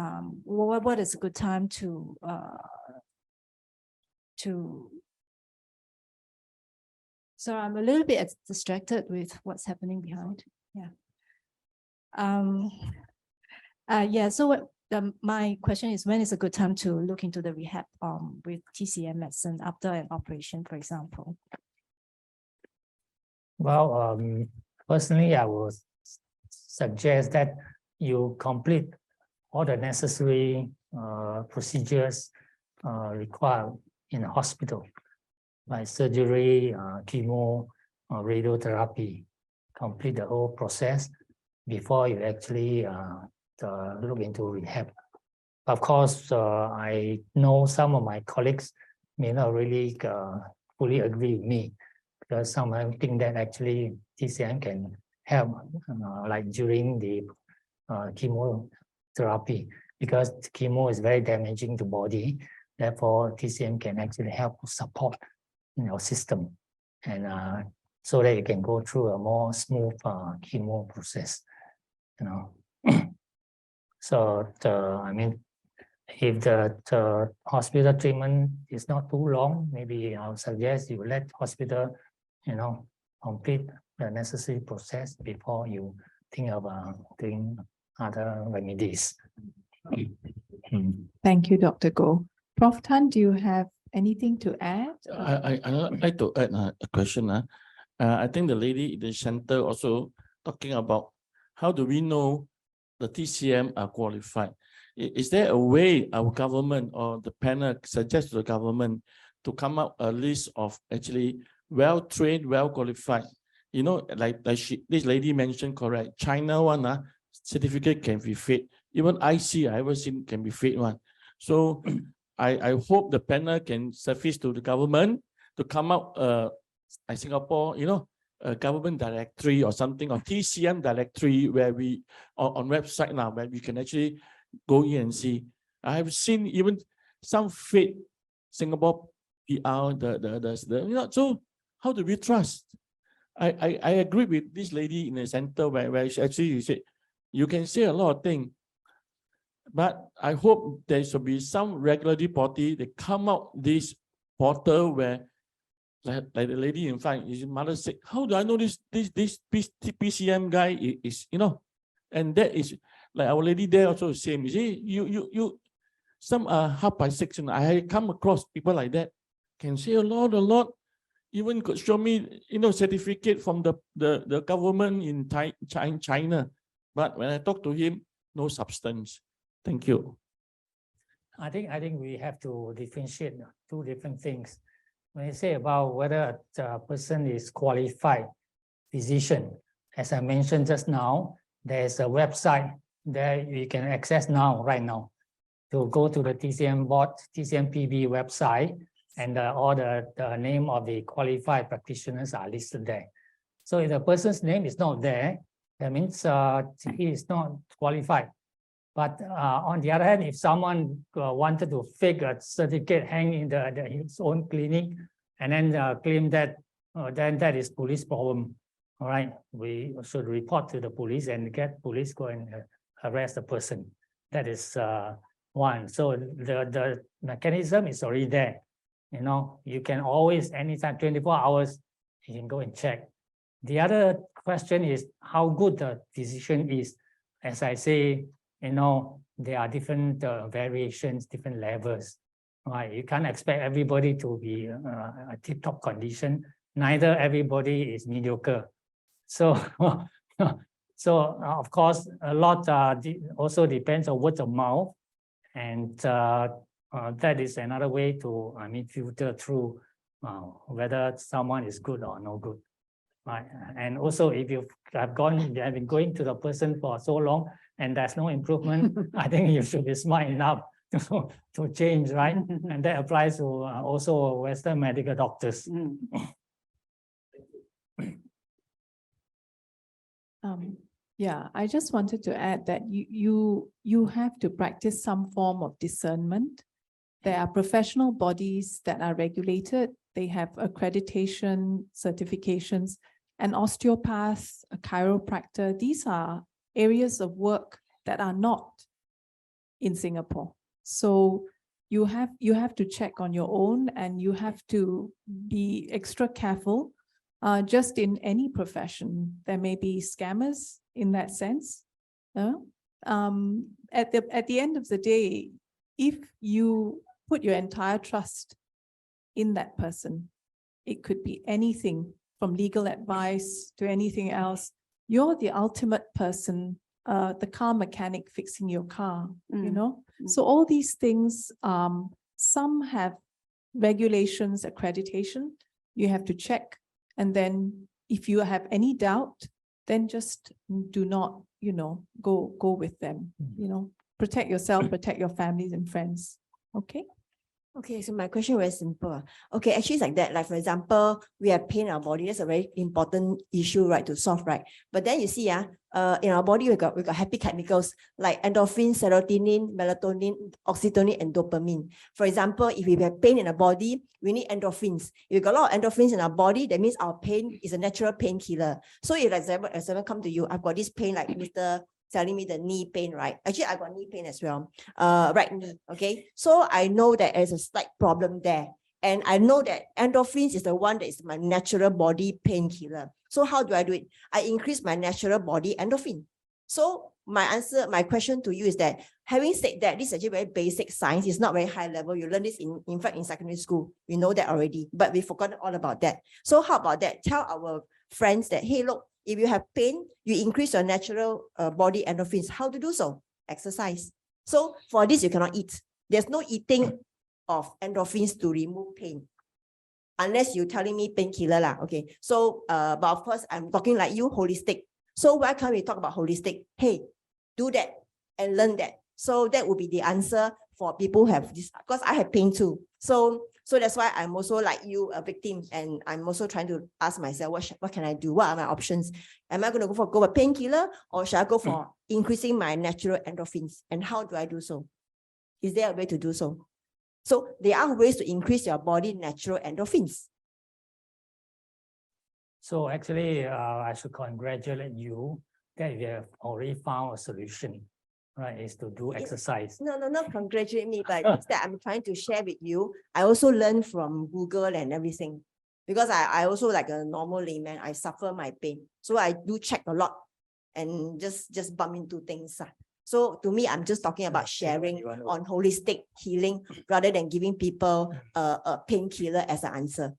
what is a good time to so I'm a little bit distracted with what's happening behind. So my question is, when is a good time to look into the rehab with TCM medicine after an operation, for example? Well, personally, I would suggest that you complete all the necessary procedures required in a hospital, like surgery, chemo, radiotherapy. Complete the whole process before you actually look into rehab. Of course, I know some of my colleagues may not really fully agree with me, because some think that actually TCM can help, like during the chemotherapy, because chemo is very damaging to body. Therefore, TCM can actually help support system, and so that you can go through a more smooth chemo process. So I mean, if the hospital treatment is not too long, maybe I'll suggest you let hospital, complete the necessary process before you think of doing other remedies. Thank you, Dr. Goh. Prof Tan, do you have anything to add? I'd like to add a question. I think the lady in the center also talking about how do we know the TCM are qualified? Is there a way our government or the panel suggests to the government to come up a list of actually well-trained, well-qualified? Like this lady mentioned, correct, China one, certificate can be fake. Even IC, I ever seen can be fake one. So I hope the panel can suffice to the government to come up like Singapore, a government directory or something, or TCM directory where we on website now where we can actually go in and see. I have seen even some fake Singapore PR, so how do we trust? I agree with this lady in the center where she actually said, you can say a lot of things, but I hope there should be some regulatory body that come out this portal where, like the lady in front, his mother said, how do I know this PCM guy is, and that is like our lady there also the same. You see, some are half by section. I come across people like that, can say a lot. even could show me, certificate from the government in China. But when I talk to him, no substance. Thank you. I think we have to differentiate two different things. When you say about whether a person is qualified physician, as I mentioned just now, there's a website that you can access right now. To go to the TCM board, TCMPB website, and all the name of the qualified practitioners are listed there. So if the person's name is not there, that means he is not qualified. But on the other hand, if someone wanted to fake a certificate hang in his own clinic and then claim that, then that is police problem. All right, we should report to the police and get police go and arrest the person. That is one. So the mechanism is already there. You can always, anytime, 24 hours, you can go and check. The other question is how good the physician is. As I say, there are different variations, different levels. Right? You can't expect everybody to be a tip-top condition. Neither everybody is mediocre. So, of course, a lot also depends on word of mouth, and that is another way to, filter through whether someone is good or no good. Right? And also, if you have been going to the person for so long and there's no improvement, I think you should be smart enough to change, right? And that applies to also Western medical doctors. Yeah, I just wanted to add that you have to practice some form of discernment. There are professional bodies that are regulated. They have accreditation, certifications, an osteopath, a chiropractor. These are areas of work that are not in Singapore. So you have to check on your own, and you have to be extra careful. Just in any profession, there may be scammers in that sense. At the end of the day, if you put your entire trust in that person, it could be anything from legal advice to anything else. You're the ultimate person, the car mechanic fixing your car, So all these things, some have regulations, accreditation, you have to check. And then if you have any doubt, then just do not, go with them, protect yourself, protect your families and friends. Okay. Okay, so my question very simple. Okay, actually it's like that. Like for example, we have pain in our body. That's a very important issue, right, to solve, right? But then you see, in our body we got happy chemicals like endorphin, serotonin, melatonin, oxytocin, and dopamine. For example, if we have pain in our body, we need endorphins. If we got a lot of endorphins in our body, that means our pain is a natural painkiller. So if example come to you, I've got this pain like Mr. telling me the knee pain, right? Actually, I got knee pain as well, right knee, okay? So I know that there's a slight problem there. And I know that endorphins is the one that is my natural body painkiller. So how do I do it? I increase my natural body endorphin. So my question to you is that, having said that, this is actually very basic science. It's not very high level. You learn this in fact in secondary school. We know that already, but we've forgotten all about that. So how about that? Tell our friends that, hey, look, if you have pain, you increase your natural body endorphins. How to do so? Exercise. So for this, you cannot eat. There's no eating of endorphins to remove pain. Unless you're telling me painkiller lah. Okay. So, but of course, I'm talking like you, holistic. So why can't we talk about holistic? Hey, do that and learn that. So that would be the answer for people who have this, because I have pain too. So that's why I'm also like you, a victim, and I'm also trying to ask myself, what can I do? What are my options? Am I going to go for a painkiller, or should I go for increasing my natural endorphins? And how do I do so? Is there a way to do so? So there are ways to increase your body natural endorphins. So actually, I should congratulate you that you have already found a solution. Right, is to do exercise. No, not congratulate me, but it's that I'm trying to share with you. I also learned from Google and everything, because I also, like a normal layman, I suffer my pain. So I do check a lot and just bump into things. So to me, I'm just talking about sharing on holistic healing rather than giving people a painkiller as an answer.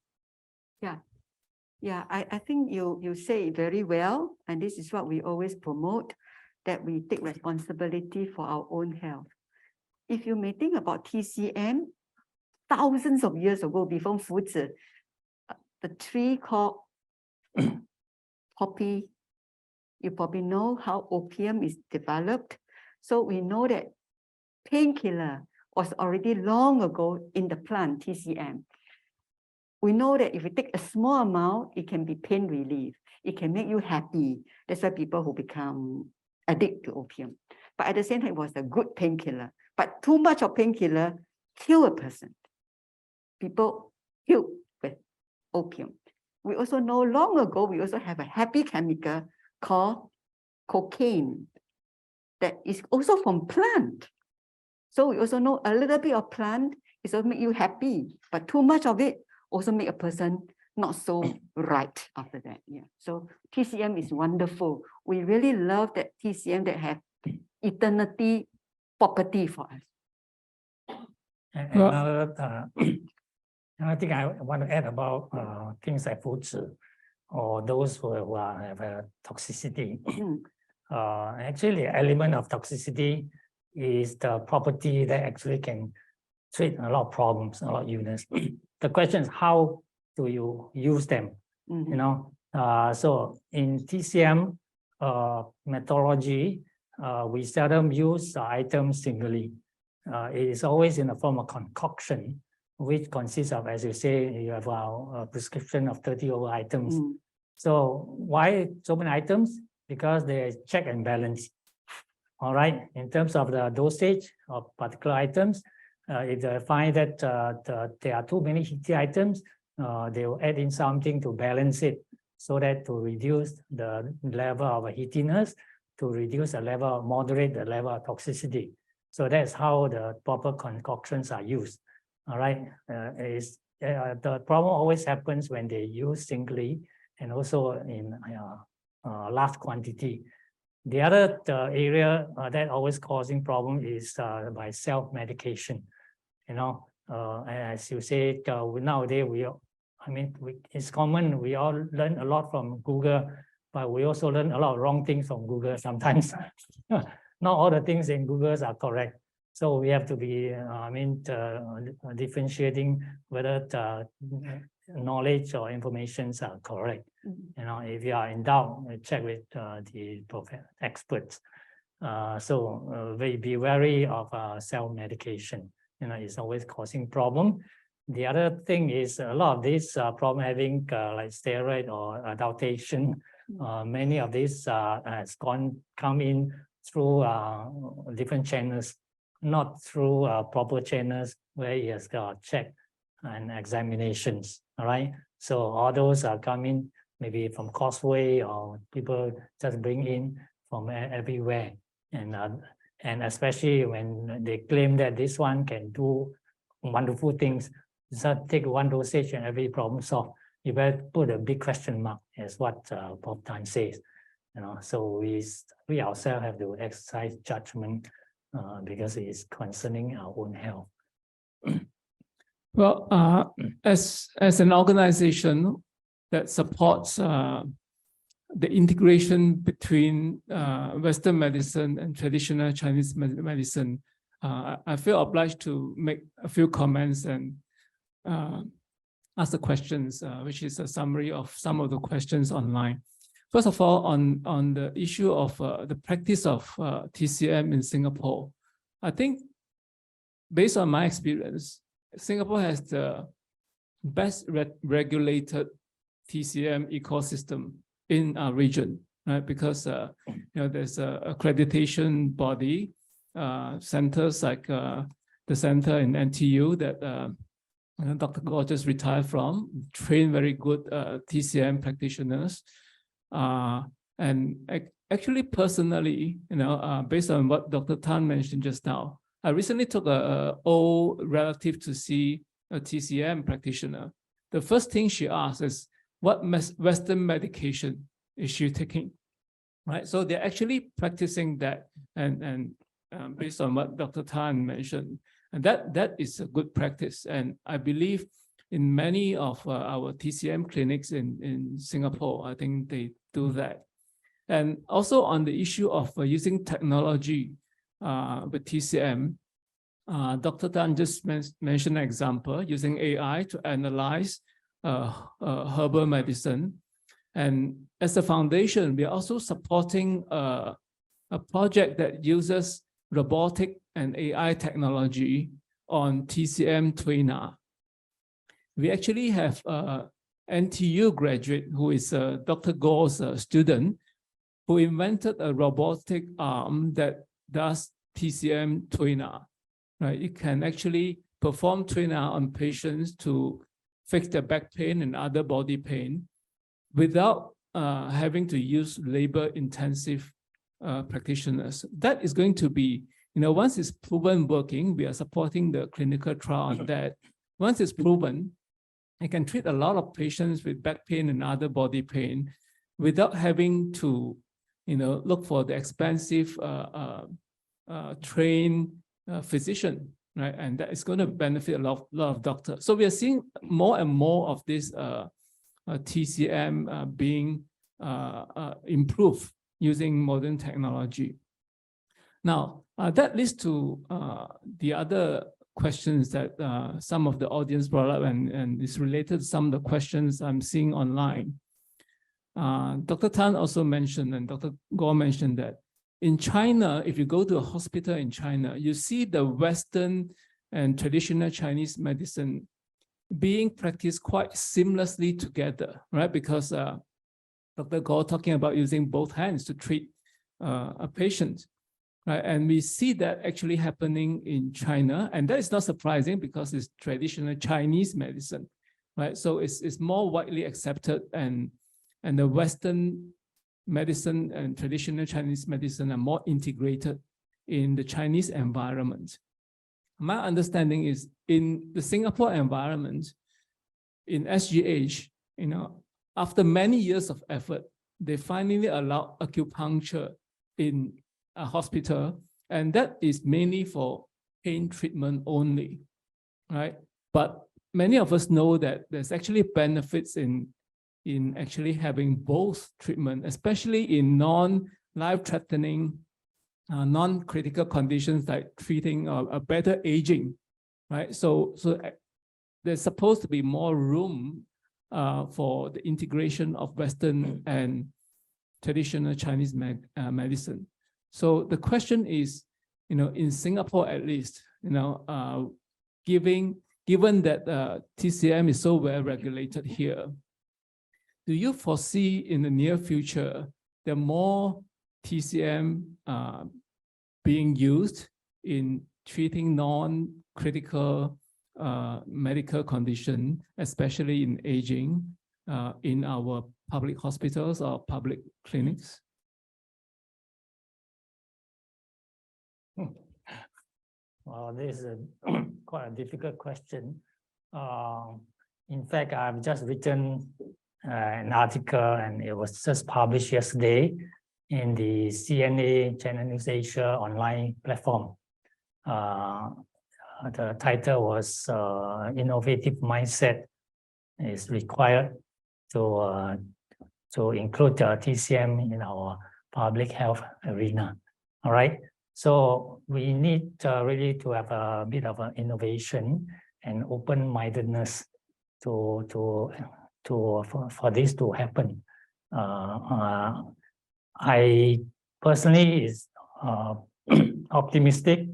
Yeah, I think you say it very well, and this is what we always promote, that we take responsibility for our own health. If you may think about TCM, thousands of years ago, before Fuzi, the tree called poppy, you probably know how opium is developed. So we know that painkiller was already long ago in the plant, TCM. We know that if you take a small amount, it can be pain relief. It can make you happy. That's why people who become addicted to opium. But at the same time, it was a good painkiller. But too much of painkiller kill a person. People killed with opium. We also know long ago, we also have a happy chemical called cocaine that is also from plant. So we also know a little bit of plant is also make you happy, but too much of it also make a person not so right after that. Yeah. So TCM is wonderful. We really love that TCM that have eternity property for us. Another thing I want to add about things like foods or those who have a toxicity. Actually, element of toxicity is the property that actually can treat a lot of problems, a lot of illness. The question is, how do you use them? You know, so in TCM methodology, we seldom use items singly. It is always in the form of concoction, which consists of, as you say, you have a prescription of 30 over items. So why so many items? Because they check and balance. All right, in terms of the dosage of particular items, if they find that there are too many heaty items, they will add in something to balance it, so that to reduce the level of heatiness, to reduce the level, moderate the level of toxicity. So that's how the proper concoctions are used. All right, the problem always happens when they use singly and also in large quantity. The other area that always causing problem is by self-medication. You know, as you say, nowadays it's common. We all learn a lot from Google, but we also learn a lot of wrong things from Google sometimes. Not all the things in Google are correct. So we have to be, differentiating whether the knowledge or informations are correct. You know, if you are in doubt, check with the experts. So be wary of self-medication. You know, it's always causing problem. The other thing is a lot of these problem having like steroid or adulteration. Many of these has come in through different channels, not through proper channels where it has got check and examinations. All right, so all those are coming maybe from Causeway, or people just bring in from everywhere, and especially when they claim that this one can do wonderful things, just take one dosage and every problem solved. You better put a big question mark, as what Prof Tan says. You know, so we ourselves have to exercise judgment because it is concerning our own health. Well, as an organization that supports the integration between Western medicine and traditional Chinese medicine, I feel obliged to make a few comments and ask the questions, which is a summary of some of the questions online. First of all, on the issue of the practice of TCM in Singapore, I think based on my experience, Singapore has the best regulated TCM ecosystem in our region, right? Because there's a accreditation body, centers like the center in NTU that Dr. Goh just retired from, train very good TCM practitioners. And actually, personally, based on what Dr. Tan mentioned just now, I recently took an old relative to see a TCM practitioner. The first thing she asked is, what Western medication is she taking? Right, so they're actually practicing that, and based on what Dr. Tan mentioned, and that is a good practice. And I believe, in many of our TCM clinics in Singapore. I think they do that. And also on the issue of using technology with TCM, Dr. Tan just mentioned an example using AI to analyze herbal medicine. And as a foundation, we are also supporting a project that uses robotic and AI technology on TCM trainer. We actually have a NTU graduate who is Dr. Goh's student who invented a robotic arm that does TCM trainer. Right? It can actually perform trainer on patients to fix their back pain and other body pain without having to use labor-intensive practitioners. That is going to be, once it's proven working, we are supporting the clinical trial on that. Once it's proven, it can treat a lot of patients with back pain and other body pain without having to, look for the expensive trained physician, right? And that is going to benefit a lot of doctors. So we are seeing more and more of this TCM being improved using modern technology. Now, that leads to the other questions that some of the audience brought up, and is related to some of the questions I'm seeing online. Dr. Tan also mentioned, and Dr. Goh mentioned that in China, if you go to a hospital in China, you see the Western and traditional Chinese medicine being practiced quite seamlessly together, right? Because Dr. Goh talking about using both hands to treat a patient. Right? And we see that actually happening in China, and that is not surprising because it's traditional Chinese medicine, right? So it's more widely accepted, and the Western medicine and traditional Chinese medicine are more integrated in the Chinese environment. My understanding is in the Singapore environment, in SGH, after many years of effort, they finally allow acupuncture in a hospital, and that is mainly for pain treatment only, right? But many of us know that there's actually benefits in actually having both treatment, especially in non-life-threatening, non-critical conditions like treating a better aging, right? So there's supposed to be more room for the integration of Western and traditional Chinese medicine. So the question is, in Singapore at least, given that TCM is so well regulated here, do you foresee in the near future there more TCM being used in treating non-critical medical condition, especially in aging, in our public hospitals or public clinics? Well, this is quite a difficult question. In fact, I've just written an article, and it was just published yesterday in the CNA Channel News Asia online platform. The title was "Innovative Mindset is Required to include TCM in our public health arena." All right. So we need really to have a bit of an innovation and open-mindedness for this to happen. I personally is optimistic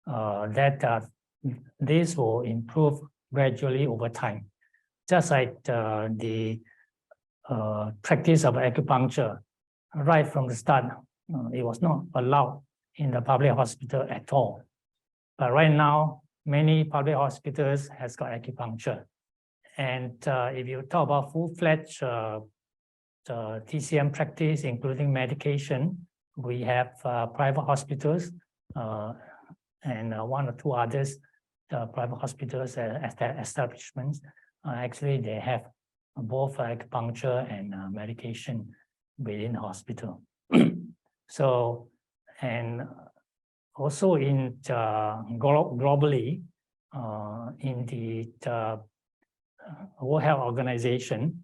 that this will improve gradually over time. Just like the practice of acupuncture, right from the start, it was not allowed in the public hospital at all. But right now, many public hospitals has got acupuncture. And if you talk about full-fledged TCM practice, including medication, we have private hospitals and one or two others, private hospitals establishments. Actually, they have both acupuncture and medication within the hospital. So, and also in globally, in the World Health Organization,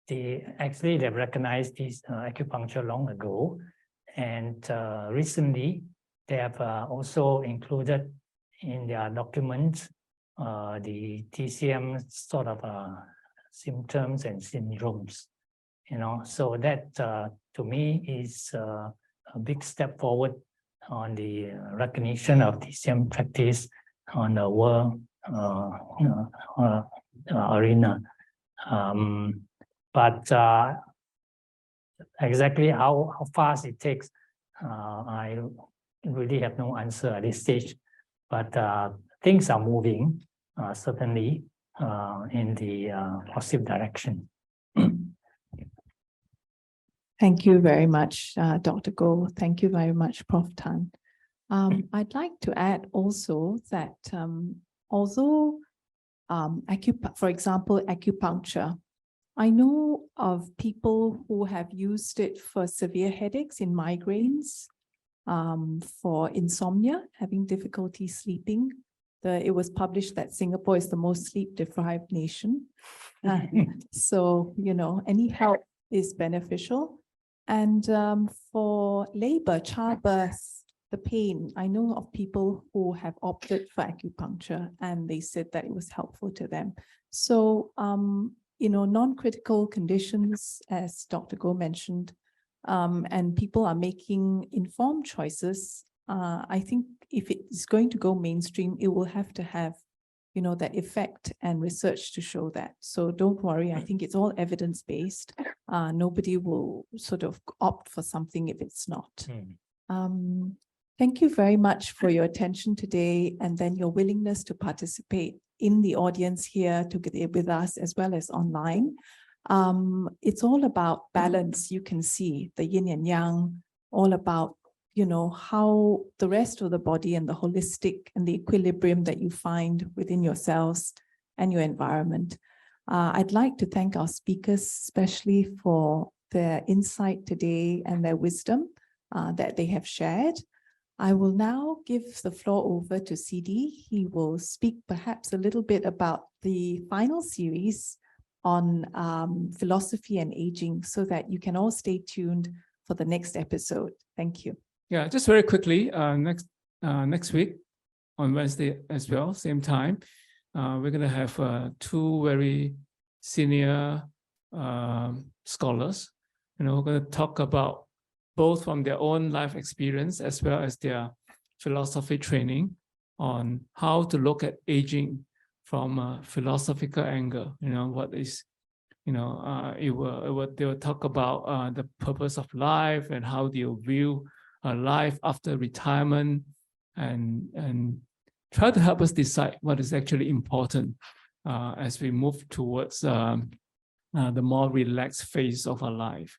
they've recognized this acupuncture long ago, and recently they have also included in their documents the TCM sort of symptoms and syndromes. So that to me is a big step forward on the recognition of TCM practice on the world arena. But exactly how fast it takes, I really have no answer at this stage. But things are moving, certainly, in the positive direction. Thank you very much, Dr. Goh. Thank you very much, Prof Tan. I'd like to add also that although for example, acupuncture, I know of people who have used it for severe headaches in migraines, for insomnia, having difficulty sleeping. It was published that Singapore is the most sleep-deprived nation. So, any help is beneficial. And for labor, childbirth, the pain, I know of people who have opted for acupuncture and they said that it was helpful to them. So, non-critical conditions, as Dr. Goh mentioned, and people are making informed choices. I think if it's going to go mainstream, it will have to have, that effect and research to show that. So don't worry, I think it's all evidence-based. Nobody will sort of opt for something if it's not. Thank you very much for your attention today and then your willingness to participate in the audience here together with us as well as online. It's all about balance. You can see the yin and yang, all about, how the rest of the body and the holistic and the equilibrium that you find within yourselves and your environment. I'd like to thank our speakers, especially for their insight today and their wisdom that they have shared. I will now give the floor over to CD. He will speak perhaps a little bit about the final series on philosophy and aging so that you can all stay tuned for the next episode. Thank you. Yeah, just very quickly, next week on Wednesday as well, same time, we're going to have two very senior scholars. We're going to talk about both from their own life experience as well as their philosophy training on how to look at aging from a philosophical angle. What is, they will talk about the purpose of life and how do you view a life after retirement, and try to help us decide what is actually important as we move towards the more relaxed phase of our life.